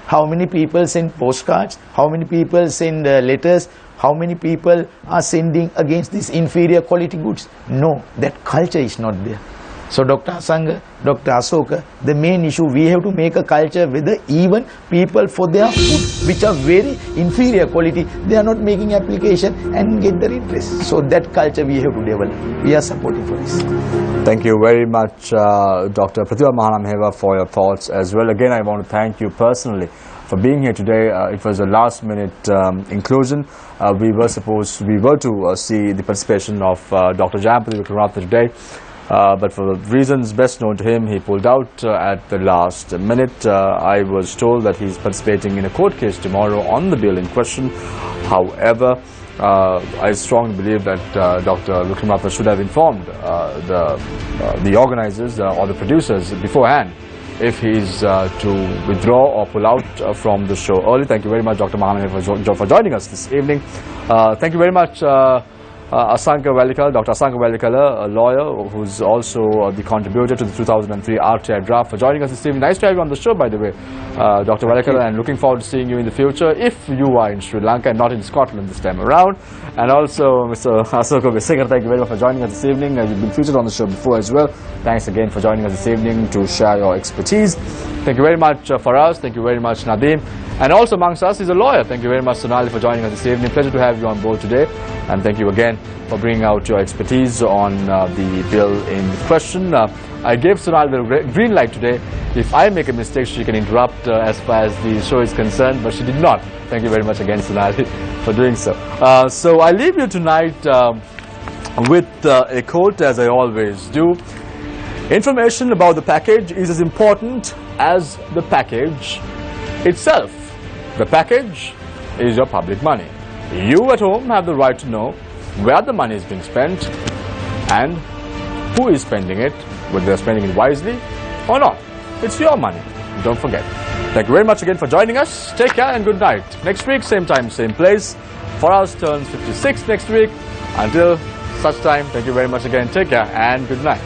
How many people send postcards? How many people send letters? How many people are sending against these inferior quality goods? No, that culture is not there. So Dr. Asanga, Dr. Asoka, the main issue, we have to make a culture whether even people for their food, which are very inferior quality, they are not making application and get their interest. So that culture we have to develop. We are supporting for this. Thank you very much, Dr. Pratibha Mahanamheva, for your thoughts as well. Again, I want to thank you personally for being here today. It was a last-minute inclusion. We were to see the participation of Dr. Jayampati Vikramatha today. But for the reasons best known to him, he pulled out at the last minute. I was told that he's participating in a court case tomorrow on the bill in question. However, I strongly believe that Dr. Vikramatha should have informed the organizers or the producers beforehand if he's to withdraw or pull out from the show early. Thank you very much, Dr. Mahanamheva, for joining us this evening. Thank you very much, Asanka Velikala, Dr. Asanka Velikala, a lawyer who's also the contributor to the 2003 RTI draft, for joining us this evening. Nice to have you on the show, by the way, Dr. Velikala, and looking forward to seeing you in the future if you are in Sri Lanka and not in Scotland this time around. And also, Mr. Asoka Vesekar, thank you very much for joining us this evening. You've been featured on the show before as well. Thanks again for joining us this evening to share your expertise. Thank you very much for us. Thank you very much, Nadeem. And also amongst us is a lawyer. Thank you very much, Sonali, for joining us this evening. Pleasure to have you on board today. And thank you again for bringing out your expertise on the bill in question. I gave Sonali the green light today. If I make a mistake, she can interrupt as far as the show is concerned, but she did not. Thank you very much again, Sonali, for doing so. So I leave you tonight with a quote, as I always do. Information about the package is as important as the package itself. The package is your public money. You at home have the right to know where the money is being spent and who is spending it, whether they're spending it wisely or not. It's your money. Don't forget. Thank you very much again for joining us. Take care and good night. Next week, same time, same place. For us turns 56 next week. Until such time, thank you very much again. Take care and good night.